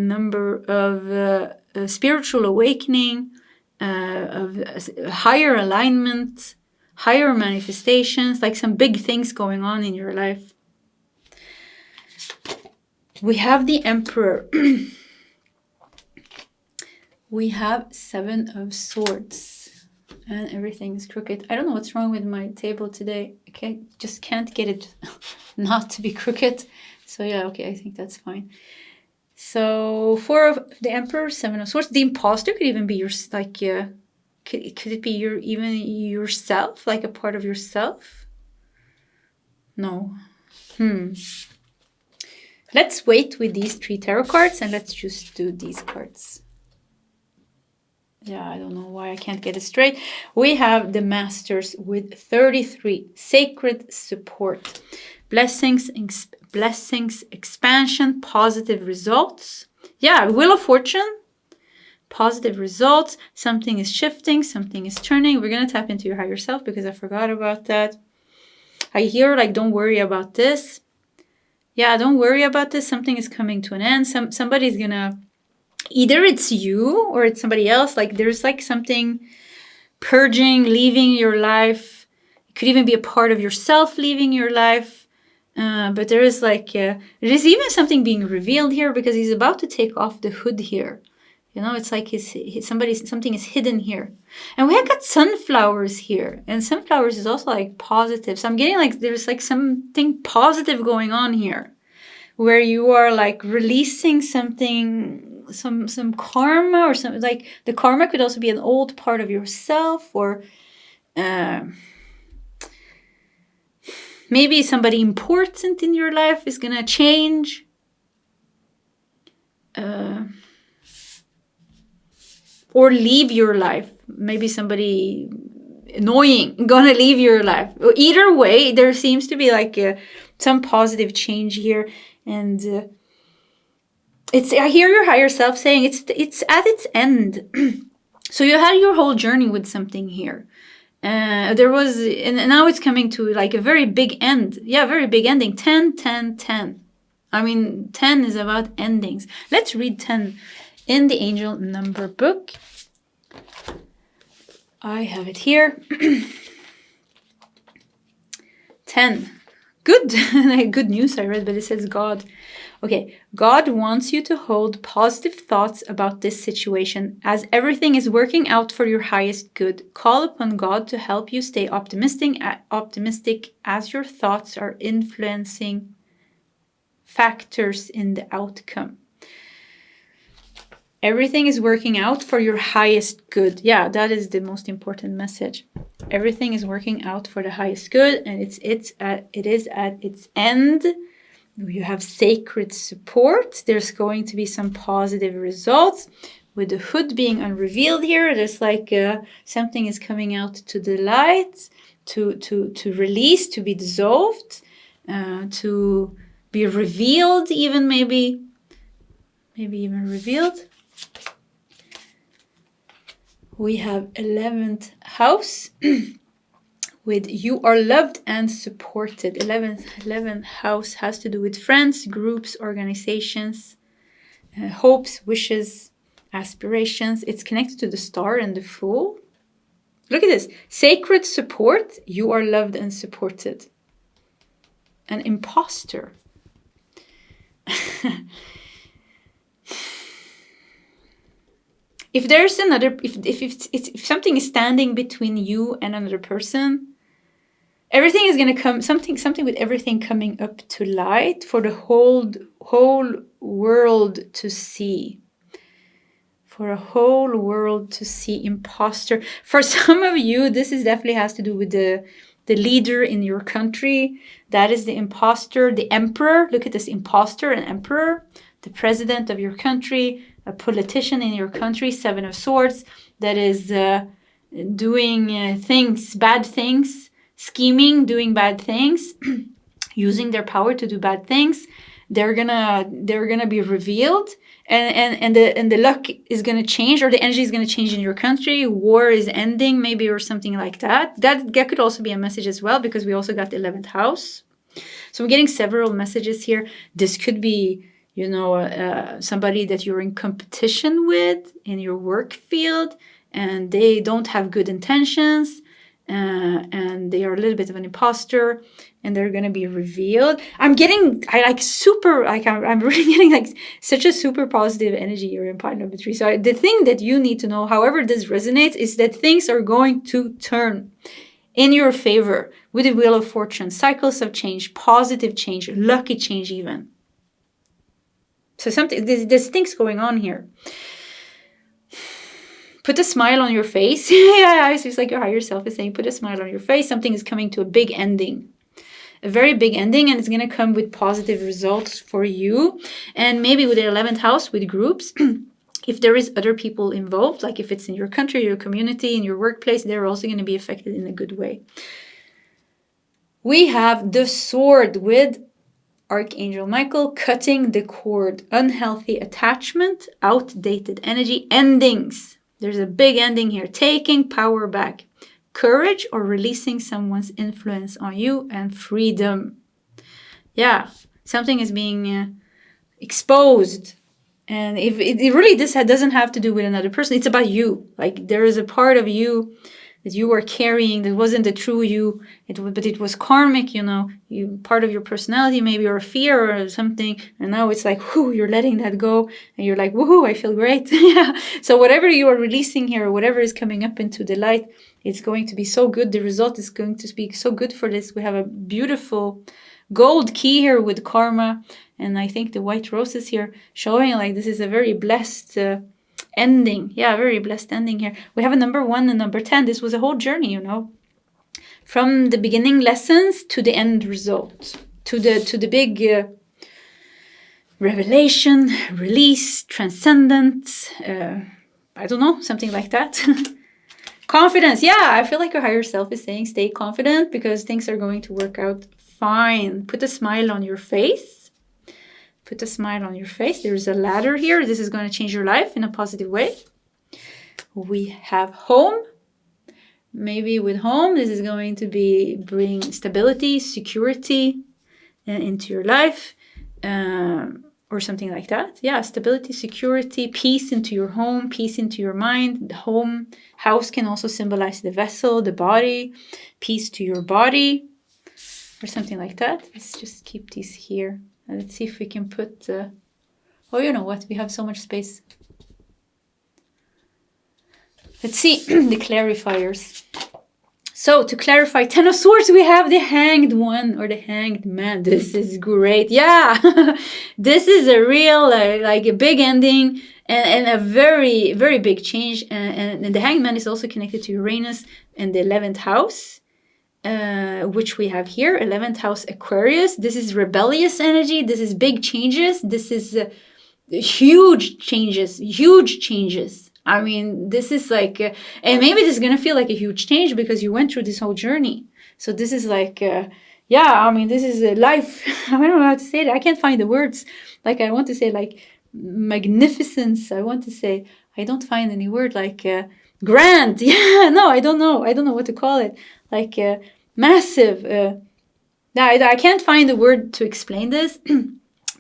number of spiritual awakening, of higher alignment, higher manifestations, like some big things going on in your life. We have the Emperor. We have 7 of Swords, and everything is crooked. I don't know what's wrong with my table today. I just can't get it not to be crooked. So yeah, okay, I think that's fine. So 4 of the Emperor, 7 of Swords. The Imposter could even be your, like, could it be even yourself, like a part of yourself? No. Let's wait with these 3 tarot cards and let's just do these cards. Yeah, I don't know why I can't get it straight. We have the Masters with 33. Sacred support. Blessings, expansion, positive results. Yeah, Wheel of Fortune. Positive results. Something is shifting. Something is turning. We're going to tap into your higher self because I forgot about that. I hear like, don't worry about this. Yeah, don't worry about this. Something is coming to an end. Somebody's going to... Either it's you or it's somebody else. Like there's like something purging, leaving your life. It could even be a part of yourself leaving your life. But there is like, there's even something being revealed here because he's about to take off the hood here. You know, it's like something is hidden here. And we have got sunflowers here. And sunflowers is also like positive. So I'm getting like there's like something positive going on here. Where you are like releasing something, some karma or something. Like the karma could also be an old part of yourself, or maybe somebody important in your life is gonna change. Or leave your life. Maybe somebody annoying gonna leave your life. Either way, there seems to be like some positive change here. And I hear your higher self saying it's at its end. So you had your whole journey with something here. There was, and now it's coming to like a very big end. Yeah, very big ending. 10, 10, 10. I mean, 10 is about endings. Let's read 10 in the angel number book. I have it here. 10. Good. Good news I read, but it says God. Okay, God wants you to hold positive thoughts about this situation as everything is working out for your highest good. Call upon God to help you stay optimistic as your thoughts are influencing factors in the outcome. Everything is working out for your highest good. Yeah, that is the most important message. Everything is working out for the highest good, and it is at its end. You have sacred support. There's going to be some positive results. With the hood being unrevealed here, there's like something is coming out to the light, to release, to be dissolved, to be revealed, even maybe even revealed. We have 11th house. With you are loved and supported. 11th house has to do with friends, groups, organizations, hopes, wishes, aspirations. It's connected to the star and the fool. Look at this. Sacred support. You are loved and supported. An imposter. If there's another, if something is standing between you and another person, everything is going to come, something with everything coming up to light for the whole world to see. For a whole world to see. Imposter. For some of you, this is definitely has to do with the leader in your country. That is the imposter, the emperor. Look at this, imposter and emperor. The president of your country, a politician in your country, 7 of Swords, that is doing things, bad things, scheming, doing bad things, using their power to do bad things. They're gonna be revealed, and the luck is gonna change, or the energy is gonna change in your country. War is ending, maybe, or something like that. That could also be a message as well, because we also got the 11th house. So we're getting several messages here. This could be, somebody that you're in competition with in your work field, and they don't have good intentions, and they are a little bit of an imposter, and they're going to be revealed. I'm really getting like such a super positive energy here in part number 3. So the thing that you need to know, however this resonates, is that things are going to turn in your favor with the wheel of fortune, cycles of change, positive change, lucky change even. So there's things going on here. Put a smile on your face. Yeah, it's like your higher self is saying, put a smile on your face. Something is coming to a big ending. A very big ending, and it's going to come with positive results for you. And maybe with the 11th house, with groups, if there is other people involved, like if it's in your country, your community, in your workplace, they're also going to be affected in a good way. We have the sword with Archangel Michael, cutting the cord, unhealthy attachment, outdated energy, endings. There's a big ending here, taking power back, courage, or releasing someone's influence on you, and freedom. Yeah, something is being exposed. And if it really, this doesn't have to do with another person. It's about you. Like there is a part of you that you were carrying that wasn't the true you, but it was karmic, you part of your personality maybe, or fear or something, and now it's like, whoo, you're letting that go, and you're like, woohoo, I feel great. Yeah. So whatever you are releasing here, or whatever is coming up into the light, it's going to be so good. The result is going to be so good for this. We have a beautiful gold key here with karma, and I think the white roses here showing like this is a very blessed ending. Yeah, very blessed ending here. We have a number 1 and number 10. This was a whole journey, from the beginning lessons to the end result, to the big revelation, release, transcendence. I don't know, something like that. Confidence. Yeah, I feel like your higher self is saying stay confident, because things are going to work out fine. Put a smile on your face. Put a smile on your face. There's a ladder here. This is going to change your life in a positive way. We have home, Maybe with home, this is going to bring stability, security into your life, or something like that. Yeah, stability, security, peace into your home, peace into your mind. The house can also symbolize the vessel, the body, peace to your body, or something like that. Let's just keep these here. Let's see if we can put... oh, you know what? We have so much space. Let's see the clarifiers. So to clarify, Ten of Swords, we have the Hanged One or the Hanged Man. This is great. Yeah, this is a real, like a big ending and a very, very big change. And the Hanged Man is also connected to Uranus and the 11th house, which we have here, 11th house Aquarius. This is rebellious energy. This is big changes. This is huge changes. I mean, this is like, and maybe this is going to feel like a huge change because you went through this whole journey. So this is like, yeah, I mean, this is a life. I don't know how to say it. I can't find the words. Like, I want to say like magnificence. I want to say, I don't find any word like grand. Yeah, no, I don't know. I don't know what to call it. Like massive. I can't find the word to explain this,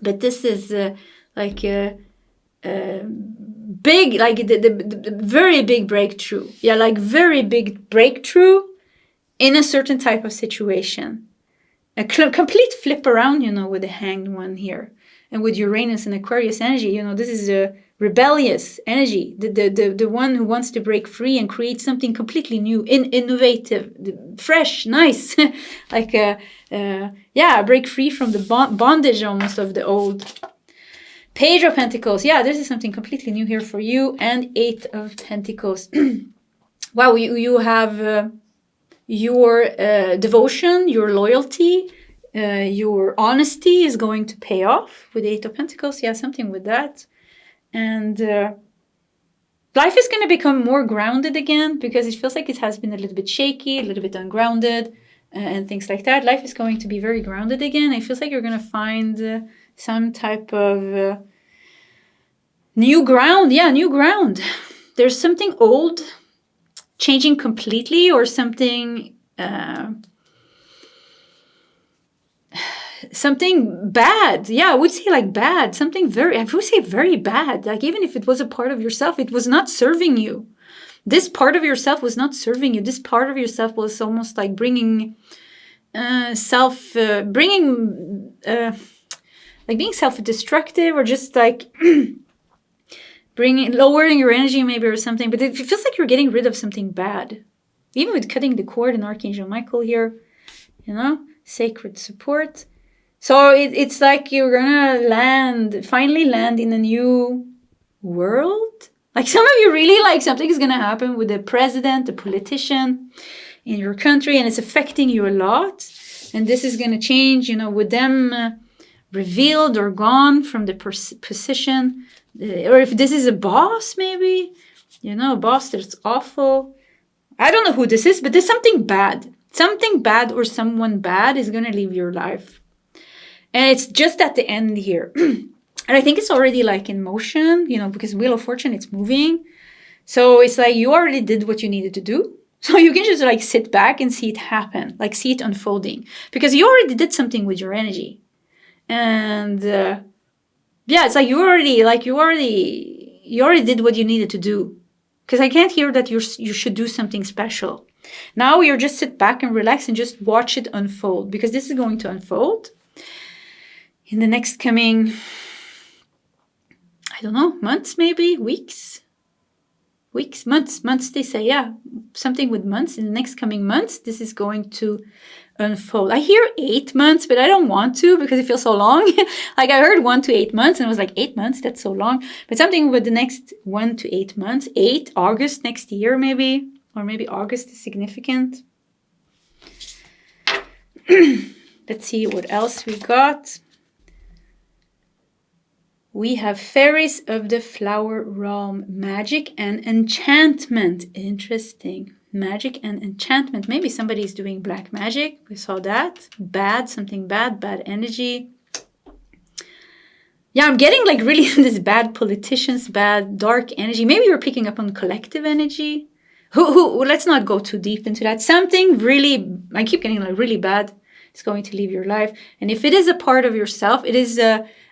but this is like big, like the very big breakthrough. Yeah, like very big breakthrough in a certain type of situation. A complete flip around, you know, with the Hanged One here. And with Uranus and Aquarius energy, you know, this is a rebellious energy. The one who wants to break free and create something completely new, innovative, fresh, nice. Like, break free from the bondage almost of the old. Page of Pentacles. Yeah, this is something completely new here for you. And 8 of Pentacles. Wow, you have your devotion, your loyalty, your honesty is going to pay off with 8 of Pentacles. Yeah, something with that. And life is going to become more grounded again because it feels like it has been a little bit shaky, a little bit ungrounded, and things like that. Life is going to be very grounded again. It feels like you're going to find... some type of new ground. Yeah, new ground. There's something old changing completely or something something bad. Yeah, I would say like bad. I would say very bad. Like even if it was a part of yourself, it was not serving you. This part of yourself was not serving you. This part of yourself was almost like bringing like being self-destructive or just like lowering your energy maybe or something. But it feels like you're getting rid of something bad. Even with cutting the cord and Archangel Michael here, you know, sacred support. So it's like you're gonna finally land in a new world. Like some of you really like something is gonna happen with the president, the politician in your country, and it's affecting you a lot. And this is gonna change, you know, with them... revealed or gone from the position, or if this is a boss, maybe, you know, a boss that's awful. I don't know who this is, but there's something bad or someone bad is going to leave your life. And it's just at the end here. And I think it's already like in motion, you know, because Wheel of Fortune, it's moving. So it's like you already did what you needed to do. So you can just like sit back and see it happen, like see it unfolding, because you already did something with your energy. And it's like you already did what you needed to do. Because I can't hear that you should do something special. Now you're just sit back and relax and just watch it unfold. Because this is going to unfold in the next coming, I don't know, months maybe, weeks, months, they say, yeah. Something with months. In the next coming months, this is going to unfold. I hear 8 months, but I don't want to because it feels so long. Like I heard 1 to 8 months and I was like, 8 months, that's so long. But something with the next 1 to 8 months, August next year maybe, or maybe August is significant. Let's see what else we got. We have Fairies of the Flower Realm, Magic and Enchantment. Interesting. Magic and enchantment. Maybe somebody is doing black magic. We saw that. Bad, something bad energy. Yeah, I'm getting like really this bad politicians, bad dark energy. Maybe you're picking up on collective energy Let's not go too deep into that. Something really, I keep getting like really bad is going to leave your life. And if it is a part of yourself, it is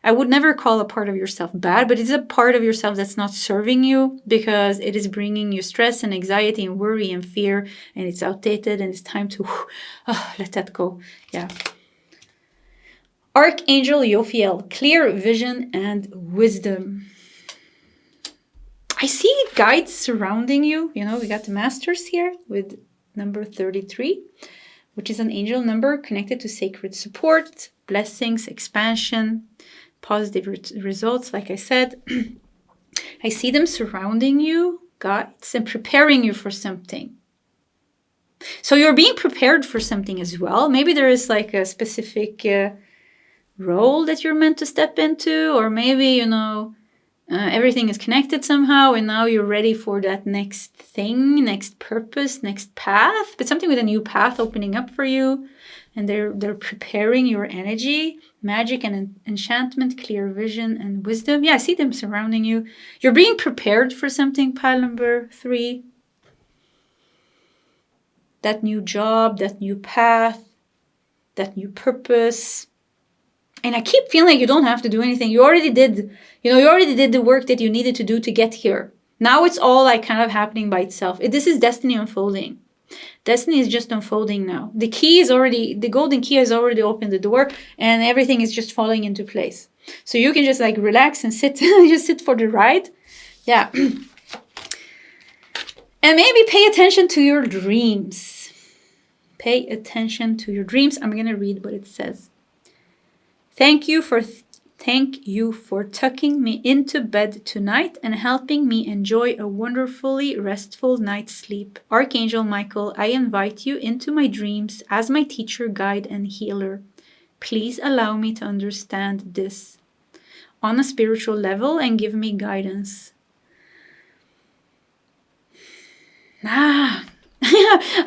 I would never call a part of yourself bad, but it's a part of yourself that's not serving you because it is bringing you stress and anxiety and worry and fear, and it's outdated and it's time to let that go. Yeah. Archangel Jophiel, clear vision and wisdom. I see guides surrounding you. You know, we got the masters here with number 33, which is an angel number connected to sacred support, blessings, expansion, positive results, like I said. I see them surrounding you, guides, and preparing you for something. So you're being prepared for something as well. Maybe there is like a specific role that you're meant to step into, or maybe, you know, everything is connected somehow, and now you're ready for that next thing, next purpose, next path, but something with a new path opening up for you. And they're preparing your energy, magic and enchantment, clear vision and wisdom. Yeah, I see them surrounding you. You're being prepared for something, pile number 3. That new job, that new path, that new purpose. And I keep feeling like you don't have to do anything. You already did, the work that you needed to do to get here. Now it's all like kind of happening by itself. This is destiny unfolding. Destiny is just unfolding now. The golden key has already opened the door, and everything is just falling into place. So you can just like relax and sit, just sit for the ride. Yeah. And maybe pay attention to your dreams. Pay attention to your dreams. I'm going to read what it says. Thank you for tucking me into bed tonight and helping me enjoy a wonderfully restful night's sleep. Archangel Michael, I invite you into my dreams as my teacher, guide, and healer. Please allow me to understand this on a spiritual level and give me guidance. I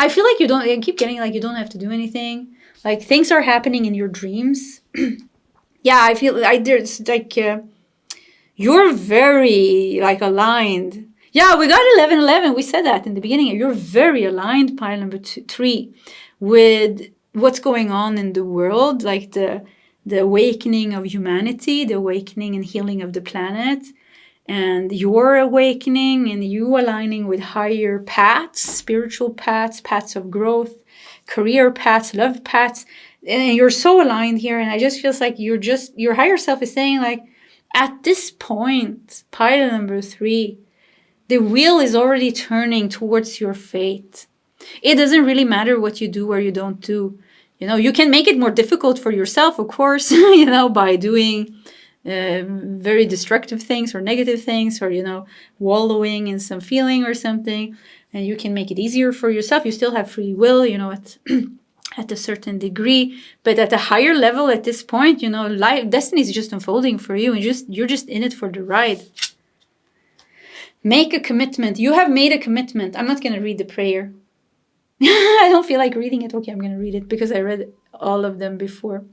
feel like I keep getting like you don't have to do anything. Like things are happening in your dreams. Yeah, I feel like there's like you're very like aligned. Yeah, we got 11:11. We said that in the beginning. You're very aligned, pile number 3, with what's going on in the world, like the awakening of humanity, the awakening and healing of the planet, and your awakening and you aligning with higher paths, spiritual paths, paths of growth, career paths, love paths. And you're so aligned here, and I just feels like your higher self is saying like, at this point, pile number 3, the wheel is already turning towards your fate. It doesn't really matter what you do or you don't do. You know, you can make it more difficult for yourself, of course, you know, by doing very destructive things or negative things, or, you know, wallowing in some feeling or something. And you can make it easier for yourself. You still have free will, you know, at a certain degree, but at a higher level at this point, you know, destiny is just unfolding for you, and you're just in it for the ride. Make a commitment. You have made a commitment. I'm not going to read the prayer. I don't feel like reading it. Okay, I'm going to read it because I read all of them before.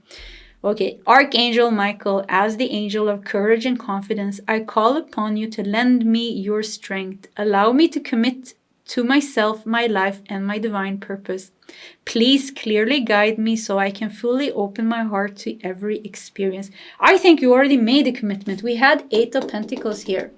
Okay, Archangel Michael, as the angel of courage and confidence, I call upon you to lend me your strength. Allow me to commit to myself, my life, and my divine purpose. Please clearly guide me so I can fully open my heart to every experience. I think you already made a commitment. We had 8 of Pentacles here,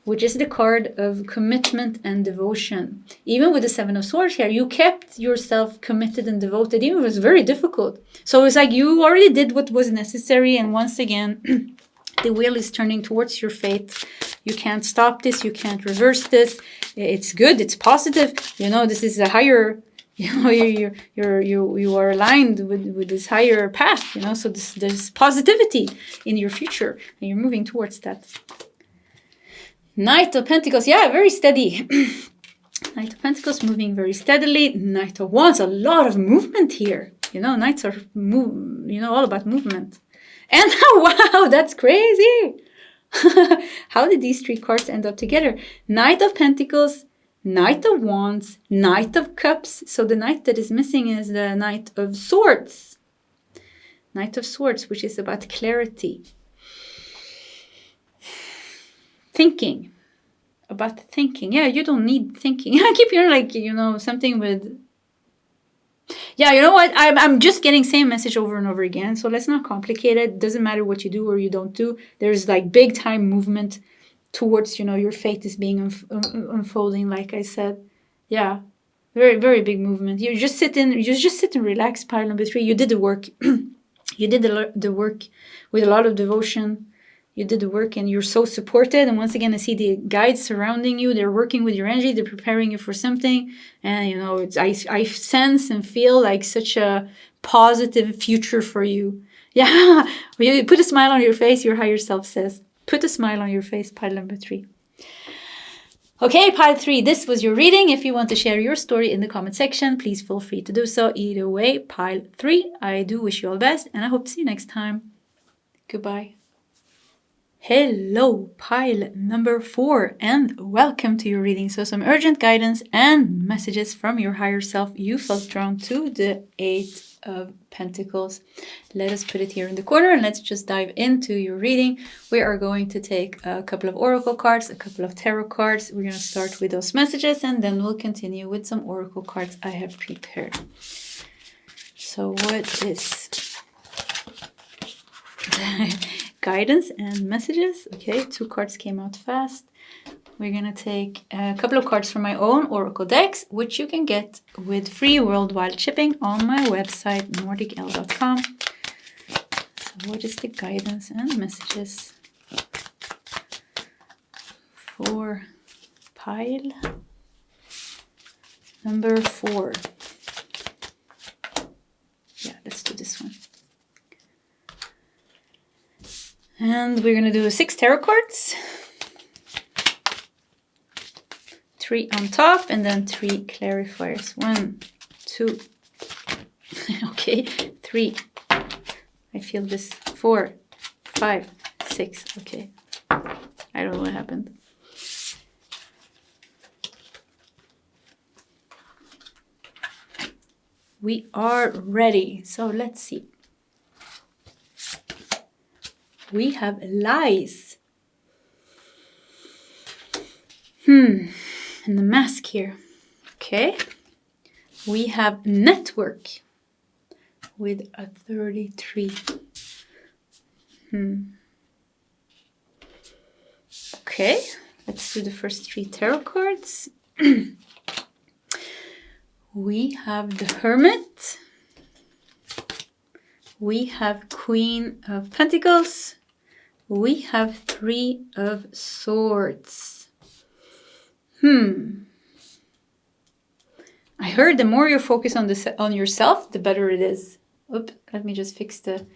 which is the card of commitment and devotion. Even with the 7 of Swords here, you kept yourself committed and devoted, even if it was very difficult. So it's like you already did what was necessary, and once again, the wheel is turning towards your fate. You can't stop this. You can't reverse this. It's good. It's positive. You know, this is a higher, you know, you are aligned with this higher path, you know, so there's positivity in your future, and you're moving towards that. Knight of Pentacles, yeah, very steady. Knight of Pentacles moving very steadily. Knight of Wands, a lot of movement here. You know, Knights are all about movement. And wow, that's crazy. How did these 3 cards end up together? Knight of Pentacles, Knight of Wands, Knight of Cups. So the knight that is missing is the Knight of Swords. Knight of Swords, which is about clarity. Thinking. about the thinking. Yeah, you don't need thinking. I keep hearing like, you know, something with... Yeah, you know what? I'm just getting same message over and over again. So let's not complicate it. Doesn't matter what you do or you don't do. There's like big time movement towards, you know, your fate is being unfolding, like I said. Yeah, very, very big movement. You just sit and relax, pile number 3. You did the work. You did the work with a lot of devotion. You did the work and you're so supported. And once again, I see the guides surrounding you. They're working with your energy. They're preparing you for something. And, you know, I sense and feel like such a positive future for you. Yeah. You put a smile on your face, your higher self says. Put a smile on your face, pile number 3. Okay, pile 3, this was your reading. If you want to share your story in the comment section, please feel free to do so. Either way, pile 3, I do wish you all the best, and I hope to see you next time. Goodbye. Hello, pile number 4, and welcome to your reading. So some urgent guidance and messages from your higher self. You felt drawn to the 8 of Pentacles. Let us put it here in the corner and let's just dive into your reading. We are going to take a couple of oracle cards, a couple of tarot cards. We're going to start with those messages and then we'll continue with some oracle cards I have prepared. So what is guidance and messages? Okay, 2 cards came out fast. We're going to take a couple of cards from my own oracle decks, which you can get with free worldwide shipping on my website, nordicl.com. So what is the guidance and messages for pile number 4? Yeah, let's do this one. And we're going to do 6 tarot cards. 3 on top and then 3 clarifiers. 1, 2, okay, 3. I feel this. 4, 5, 6. Okay, I don't know what happened. We are ready. So let's see. We have lies. And the mask here. Okay. We have network with a 33. Okay. Let's do the first 3 tarot cards. We have the Hermit. We have Queen of Pentacles. We have 3 of Swords. I heard the more you focus on yourself, the better it is. Oops, let me just fix the...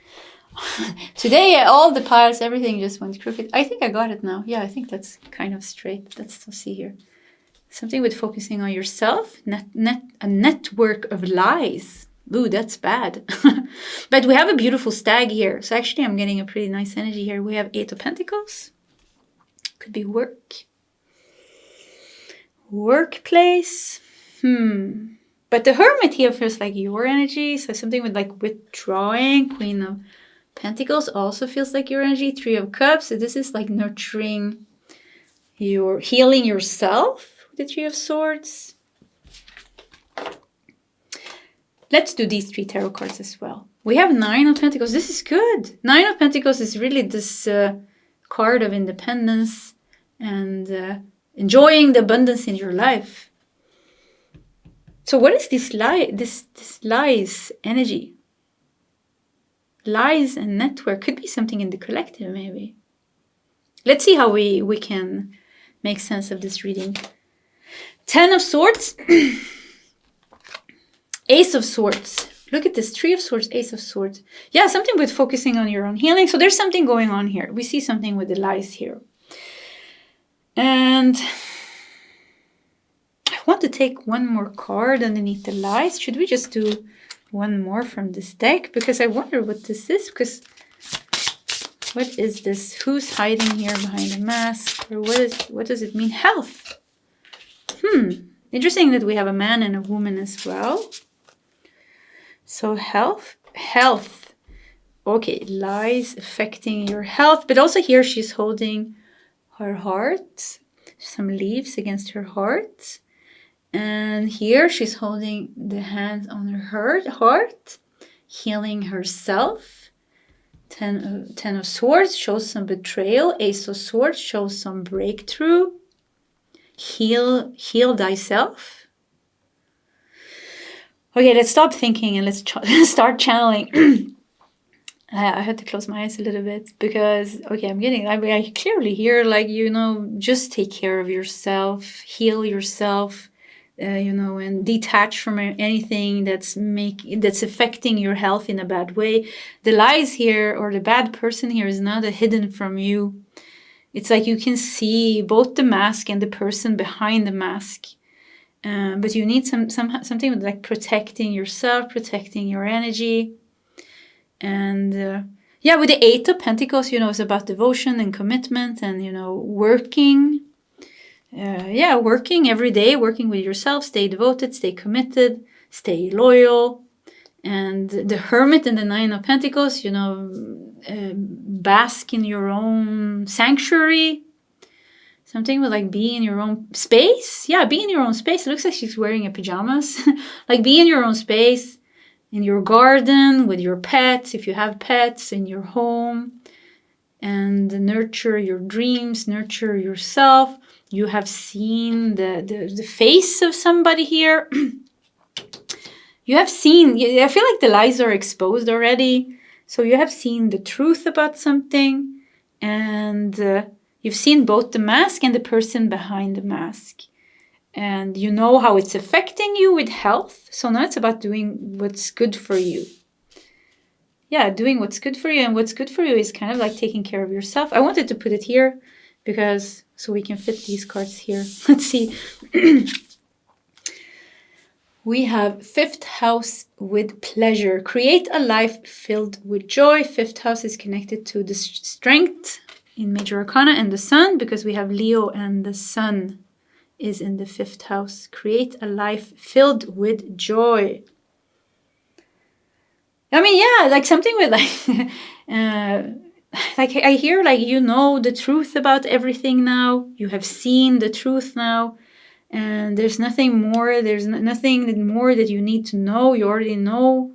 Today, all the piles, everything just went crooked. I think I got it now. Yeah, I think that's kind of straight. Let's see here. Something with focusing on yourself. A network of lies. Ooh, that's bad. But we have a beautiful stag here. So actually, I'm getting a pretty nice energy here. We have 8 of Pentacles. Could be work. Workplace. But the Hermit here feels like your energy. So something with like withdrawing. Queen of Pentacles also feels like your energy. 3 of Cups. So this is like nurturing your healing yourself. The 3 of Swords. Let's do these 3 tarot cards as well. We have 9 of Pentacles. This is good. 9 of Pentacles is really this card of independence and enjoying the abundance in your life. So what is this lies energy? Lies and network could be something in the collective maybe. Let's see how we can make sense of this reading. 10 of Swords. Ace of Swords. Look at this. 3 of Swords, Ace of Swords. Yeah, something with focusing on your own healing. So there's something going on here. We see something with the lies here. And I want to take one more card underneath the lies. Should we just do one more from this deck? Because I wonder what this is. Because what is this? Who's hiding here behind the mask? Or what does it mean? Health. Interesting that we have a man and a woman as well. So health. Okay, lies affecting your health. But also here she's holding her heart. some leaves against her heart. And here she's holding the hand on her heart, healing herself. Ten of Swords shows some betrayal. Ace of Swords shows some breakthrough. Heal thyself. Okay, let's stop thinking and let's start channeling. I had to close my eyes a little bit because, okay, I clearly hear, like, just take care of yourself, heal yourself, and detach from anything that's affecting your health in a bad way. The lies here, or the bad person here, is not hidden from you. It's like you can see both the mask and the person behind the mask. But you need something with, like, protecting yourself, protecting your energy. And with the 8 of Pentacles, it's about devotion and commitment and, working. Working every day, working with yourself. Stay devoted, stay committed, stay loyal. And the Hermit and the 9 of Pentacles, bask in your own sanctuary. Something with, like, be in your own space. Yeah, be in your own space. It looks like she's wearing a pajamas. Like, be in your own space, in your garden, with your pets, if you have pets, in your home. And nurture your dreams, nurture yourself. You have seen the face of somebody here. You have seen, I feel like the lies are exposed already. So you have seen the truth about something. And you've seen both the mask and the person behind the mask. And you know how it's affecting you with health. So now it's about doing what's good for you. Yeah, doing what's good for you. And what's good for you is kind of like taking care of yourself. I wanted to put it here because so we can fit these cards here. Let's see. We have 5th house with pleasure. Create a life filled with joy. 5th house is connected to the strength in Major Arcana and the Sun, because we have Leo and the Sun is in the 5th house. Create a life filled with joy. I mean, yeah, like something with like, like I hear, like, the truth about everything now. You have seen the truth now. And there's nothing more. There's nothing more that you need to know. You already know.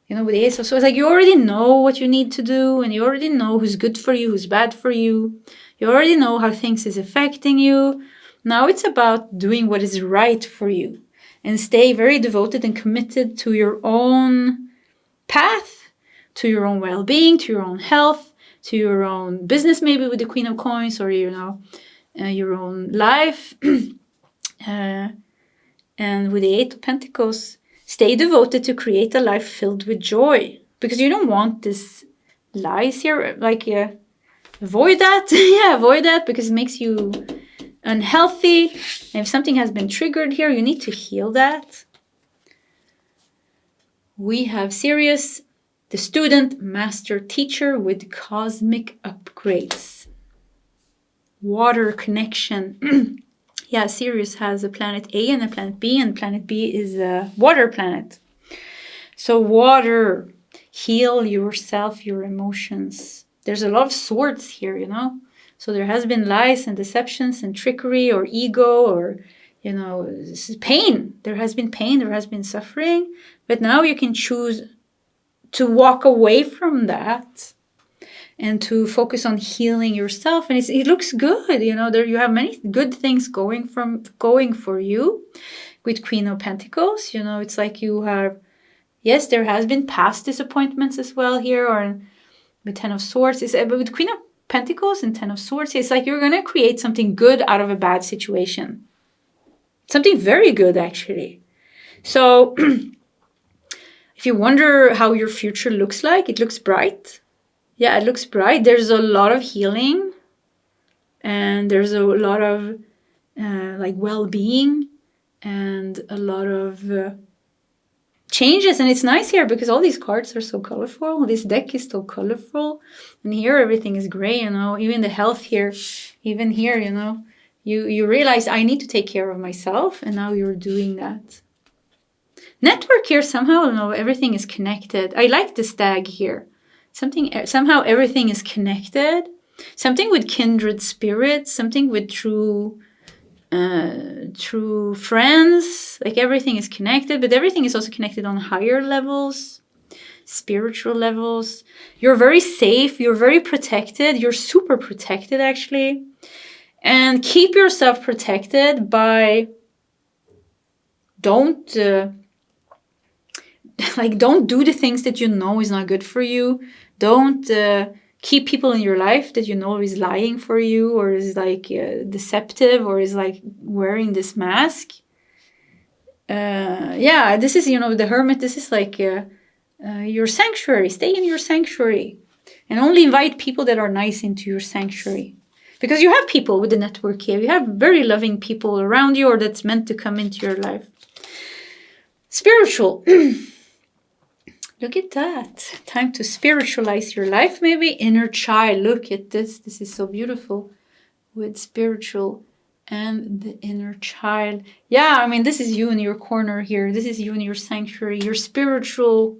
With the Ace of Swords, like, you already know what you need to do. And you already know who's good for you, who's bad for you. You already know how things is affecting you. Now it's about doing what is right for you. And stay very devoted and committed to your own path, to your own well-being, to your own health, to your own business, maybe with the Queen of Coins, or, your own life. And with the 8 of Pentacles, stay devoted to create a life filled with joy. Because you don't want this lies here. Like, avoid that. Yeah, avoid that, because it makes you unhealthy. And if something has been triggered here, you need to heal that. We have Sirius, the student, master, teacher with cosmic upgrades. Water connection. Yeah, Sirius has a planet A and a planet B, and planet B is a water planet. So water, heal yourself, your emotions. There's a lot of swords here, So there has been lies and deceptions and trickery or ego or, pain. There has been pain, there has been suffering. But now you can choose to walk away from that and to focus on healing yourself. And it looks good, there you have many good things going for you with Queen of Pentacles. It's like you have, yes, there has been past disappointments as well here, or with 10 of Swords. But with Queen of Pentacles and 10 of Swords, it's like you're going to create something good out of a bad situation. Something very good, actually. So if you wonder how your future looks like, it looks bright. Yeah, it looks bright. There's a lot of healing. And there's a lot of well-being. And a lot of changes. And it's nice here because all these cards are so colorful. This deck is so colorful. And here everything is gray, Even the health here. Even here, You realize I need to take care of myself. And now you're doing that. Network here, somehow, everything is connected. I like the stag here. Somehow everything is connected. Something with kindred spirits, something with true friends. Like everything is connected, but everything is also connected on higher levels, spiritual levels. You're very safe. You're very protected. You're super protected, actually. And keep yourself protected by don't do the things that you know is not good for you. Don't keep people in your life that you know is lying for you, or is like deceptive, or is like wearing this mask. This is, the hermit. This is like your sanctuary. Stay in your sanctuary and only invite people that are nice into your sanctuary. Because you have people with the network here. You have very loving people around you, or that's meant to come into your life. Spiritual. Look at that. Time to spiritualize your life, maybe. Inner child. Look at this. This is so beautiful. With spiritual and the inner child. Yeah, I mean, this is you in your corner here. This is you in your sanctuary. Your spiritual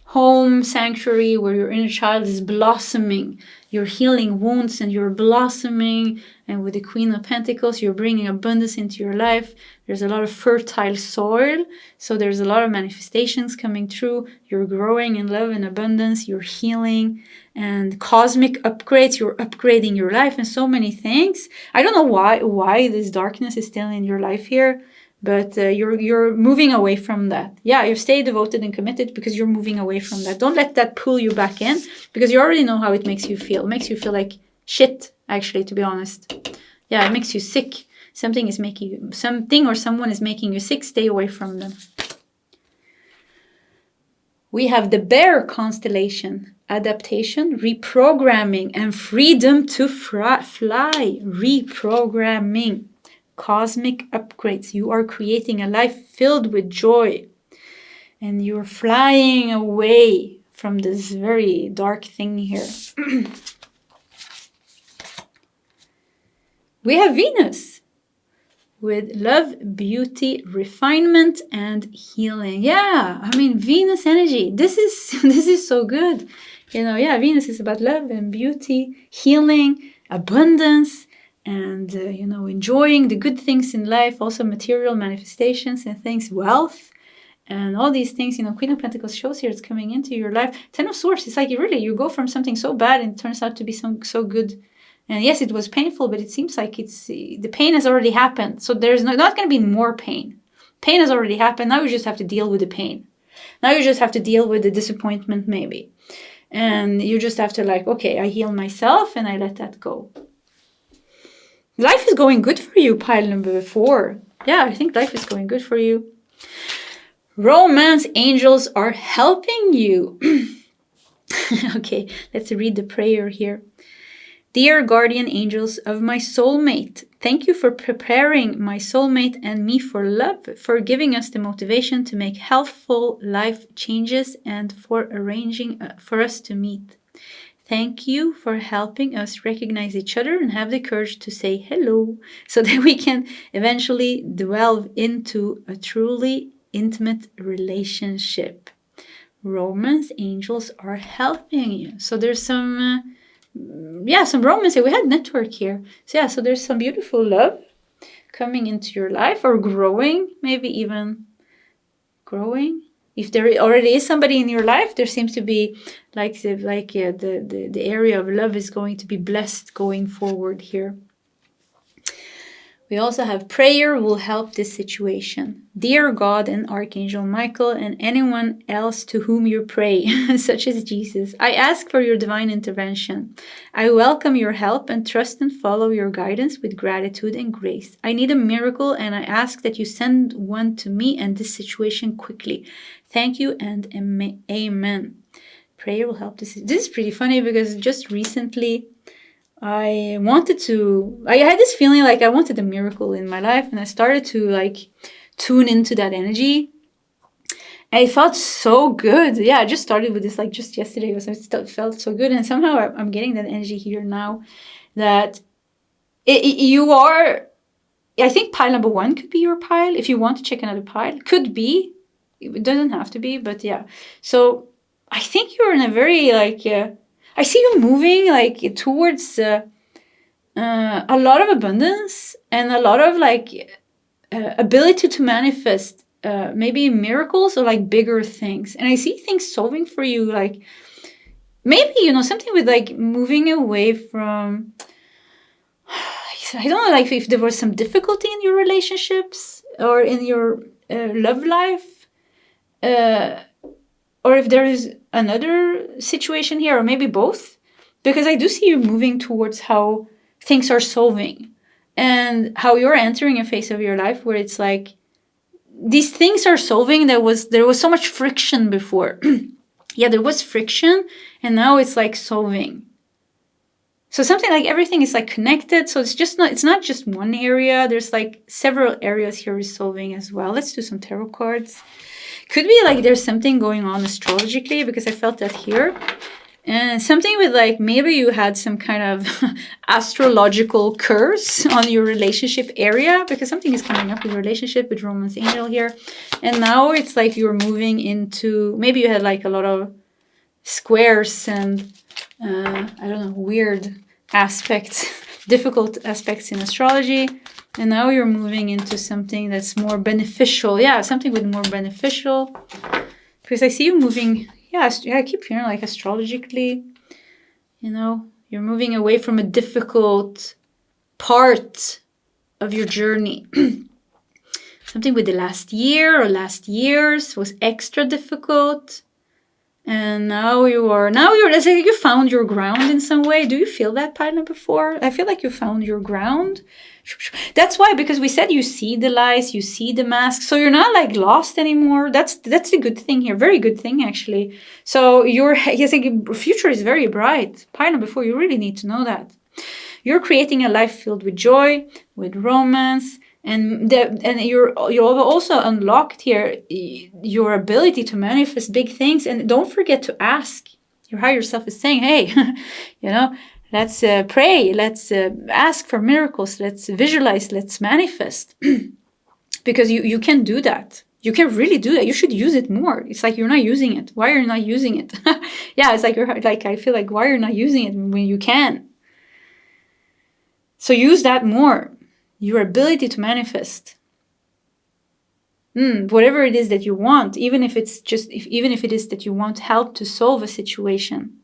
home sanctuary where your inner child is blossoming. You're healing wounds and you're blossoming. And with the Queen of Pentacles, you're bringing abundance into your life. There's a lot of fertile soil. So there's a lot of manifestations coming through. You're growing in love and abundance. You're healing and cosmic upgrades. You're upgrading your life and so many things. I don't know why this darkness is still in your life here. But you're moving away from that. Yeah, you stay devoted and committed because you're moving away from that. Don't let that pull you back in, because you already know how it makes you feel. It makes you feel like shit, actually, to be honest. Yeah, it makes you sick. Something or someone is making you sick. Stay away from them. We have the Bear constellation. Adaptation, reprogramming, and freedom to fly. Reprogramming. Cosmic upgrades. You are creating a life filled with joy. And you're flying away from this very dark thing here. We have Venus with love, beauty, refinement, and healing. Yeah, I mean, Venus energy. This is so good. Venus is about love and beauty, healing, abundance, and, enjoying the good things in life, also material manifestations and things, wealth, and all these things. Queen of Pentacles shows here it's coming into your life. Ten of Swords, it's like you go from something so bad and it turns out to be so good. And yes, it was painful, but it seems like the pain has already happened. So there's not going to be more pain. Pain has already happened. Now you just have to deal with the pain. Now you just have to deal with the disappointment, maybe. And you just have to okay, I heal myself and I let that go. Life is going good for you, pile number 4. Yeah, I think life is going good for you. Romance angels are helping you. Okay, let's read the prayer here. Dear guardian angels of my soulmate, thank you for preparing my soulmate and me for love, for giving us the motivation to make healthful life changes, and for arranging for us to meet. Thank you for helping us recognize each other and have the courage to say hello so that we can eventually delve into a truly intimate relationship. Romance angels are helping you. So there's some romance here. We had network here. So there's some beautiful love coming into your life, or growing, maybe even growing. If there already is somebody in your life, there seems to be the area of love is going to be blessed going forward here. We also have prayer will help this situation. Dear God and Archangel Michael and anyone else to whom you pray, such as Jesus, I ask for your divine intervention. I welcome your help and trust and follow your guidance with gratitude and grace. I need a miracle and I ask that you send one to me and this situation quickly. Thank you and amen. Prayer will help this. This is pretty funny because just recently I had this feeling like I wanted a miracle in my life, and I started to tune into that energy. And it felt so good. Yeah, I just started with this just yesterday. It felt so good. And somehow I'm getting that energy here now that you are, I think pile number 1 could be your pile. If you want to check another pile, could be. It doesn't have to be, but yeah. So I think you're in a very I I see you moving like towards a lot of abundance and a lot of like ability to manifest maybe miracles or like bigger things. And I see things solving for you, like maybe, you know, something with like moving away from, I don't know, like if there was some difficulty in your relationships or in your love life, or if there is another situation here, or maybe both, because I do see you moving towards how things are solving and how you're entering a phase of your life where it's like these things are solving. There was so much friction before. Yeah, there was friction, and now it's like solving. So something like everything is like connected. So it's not just one area. There's like several areas here resolving as well. Let's do some tarot cards. Could be like there's something going on astrologically, because I felt that here. And something with like maybe you had some kind of astrological curse on your relationship area, because something is coming up with relationship with Romance Angel here. And now it's like you're moving into, maybe you had like a lot of squares and I don't know, weird aspects, difficult aspects in astrology. And now you're moving into something that's more beneficial. Yeah, something with more beneficial. Because I see you moving, I keep feeling like astrologically, you know, you're moving away from a difficult part of your journey. Something with the last year or last years was extra difficult. And now let's say you found your ground in some way. Do you feel that pattern before? I feel like you found your ground. That's why, because we said you see the lies, you see the mask, so you're not like lost anymore. That's a good thing here, very good thing actually. So your future is very bright. Pattern before, you really need to know that. You're creating a life filled with joy, with romance. And you're also unlocked here your ability to manifest big things. And don't forget to ask. Your higher self is saying, hey, you know, let's pray, let's ask for miracles, let's visualize, let's manifest. Because you can do that. You can really do that. You should use it more. It's like you're not using it. Why are you not using it? Yeah, it's like I feel like, why are you not using it when you can? So use that more. Your ability to manifest. Whatever it is that you want, even if it is that you want help to solve a situation.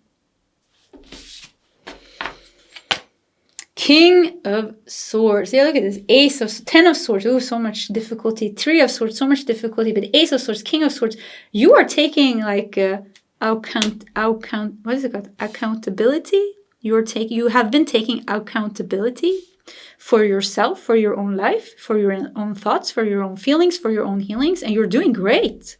King of Swords. Yeah, look at this. Ace of 10 of Swords. Oh, so much difficulty. 3 of Swords, so much difficulty. But Ace of Swords, King of Swords. You are taking like what is it called? Accountability. You have been taking accountability for yourself, for your own life, for your own thoughts, for your own feelings, for your own healings, and you're doing great.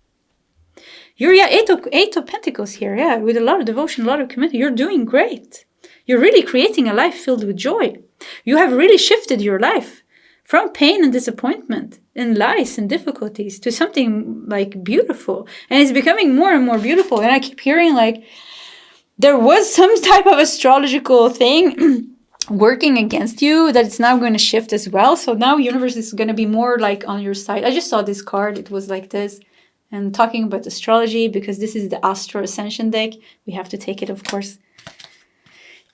You're eight of Pentacles here, with a lot of devotion, a lot of commitment. You're doing great. You're really creating a life filled with joy. You have really shifted your life from pain and disappointment and lies and difficulties to something like beautiful, and it's becoming more and more beautiful. And I keep hearing like there was some type of astrological thing working against you that it's now going to shift as well. So now universe is going to be more like on your side. I just saw this card. It was like this. And talking about astrology, because this is the Astro Ascension deck, we have to take it, of course.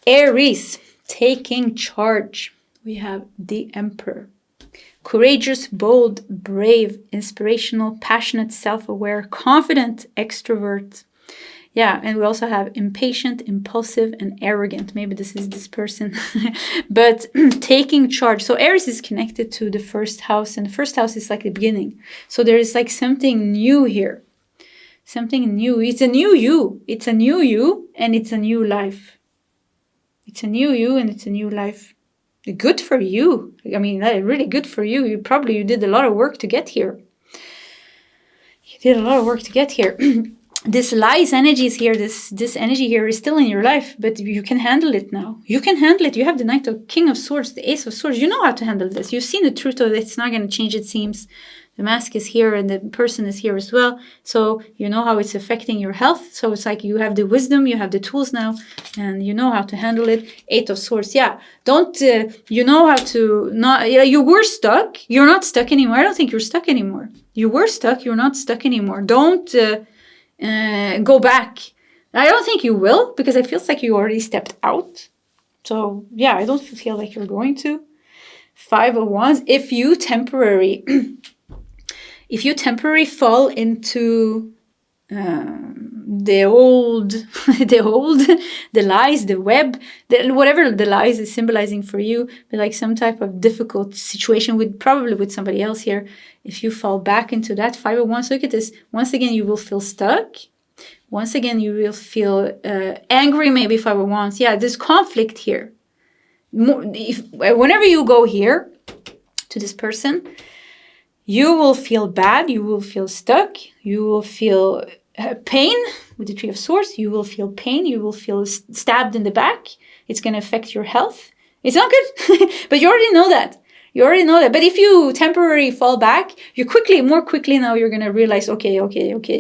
Aries, taking charge. We have the Emperor. Courageous, bold, brave, inspirational, passionate, self-aware, confident, extrovert. Yeah, and we also have impatient, impulsive, and arrogant. Maybe this is this person. But taking charge. So Aries is connected to the first house, and the first house is like the beginning. So there is like something new here. Something new. It's a new you. It's a new you, and it's a new life. It's a new you, and it's a new life. Good for you. I mean, really good for you. You did a lot of work to get here. You did a lot of work to get here. This lies energy is here. This energy here is still in your life, but you can handle it now. You can handle it. You have the King of Swords, the Ace of Swords. You know how to handle this. You've seen the truth of it. It's not going to change, it seems. The mask is here and the person is here as well. So you know how it's affecting your health. So it's like you have the wisdom, you have the tools now, and you know how to handle it. 8 of Swords. Yeah. You know how to not, you were stuck. You're not stuck anymore. I don't think you're stuck anymore. You were stuck. You're not stuck anymore. Don't go back. I don't think you will, because it feels like you already stepped out. So yeah, I don't feel like you're going to. 5 of Wands, if you temporarily fall into the lies, the web, whatever the lies is symbolizing for you, but like some type of difficult situation probably with somebody else here. If you fall back into that 5 of Wands, look at this. Once again, you will feel stuck. Once again, you will feel angry, maybe 5 of Wands. Yeah, there's conflict here. Whenever you go here to this person, you will feel bad, you will feel stuck, you will feel pain with the 3 of Swords. You will feel pain, you will feel stabbed in the back. It's going to affect your health. It's not good, but you already know that. But if you temporarily fall back, more quickly now you're going to realize, okay,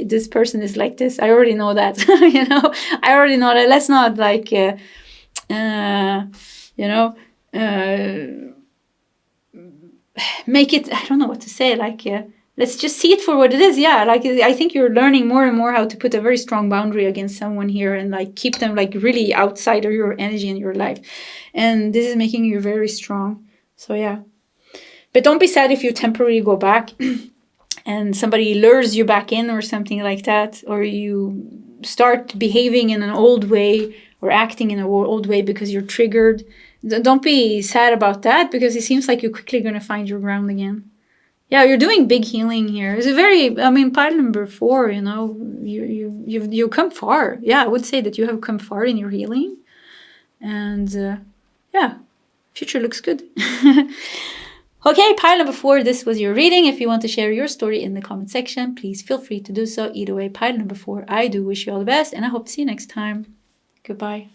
this person is like this. I already know that. I already know that. Let's not like, make it, I don't know what to say, like, let's just see it for what it is. Yeah, like, I think you're learning more and more how to put a very strong boundary against someone here and like keep them like really outside of your energy in your life. And this is making you very strong. So yeah. But don't be sad if you temporarily go back and somebody lures you back in or something like that, or you start behaving in an old way or acting in an old way because you're triggered. Don't be sad about that, because it seems like you're quickly going to find your ground again. Yeah, you're doing big healing here. It's pile number 4, you've come far. Yeah, I would say that you have come far in your healing. And yeah, future looks good. Okay, pile number 4, this was your reading. If you want to share your story in the comment section, please feel free to do so. Either way, pile number 4, I do wish you all the best, and I hope to see you next time. Goodbye.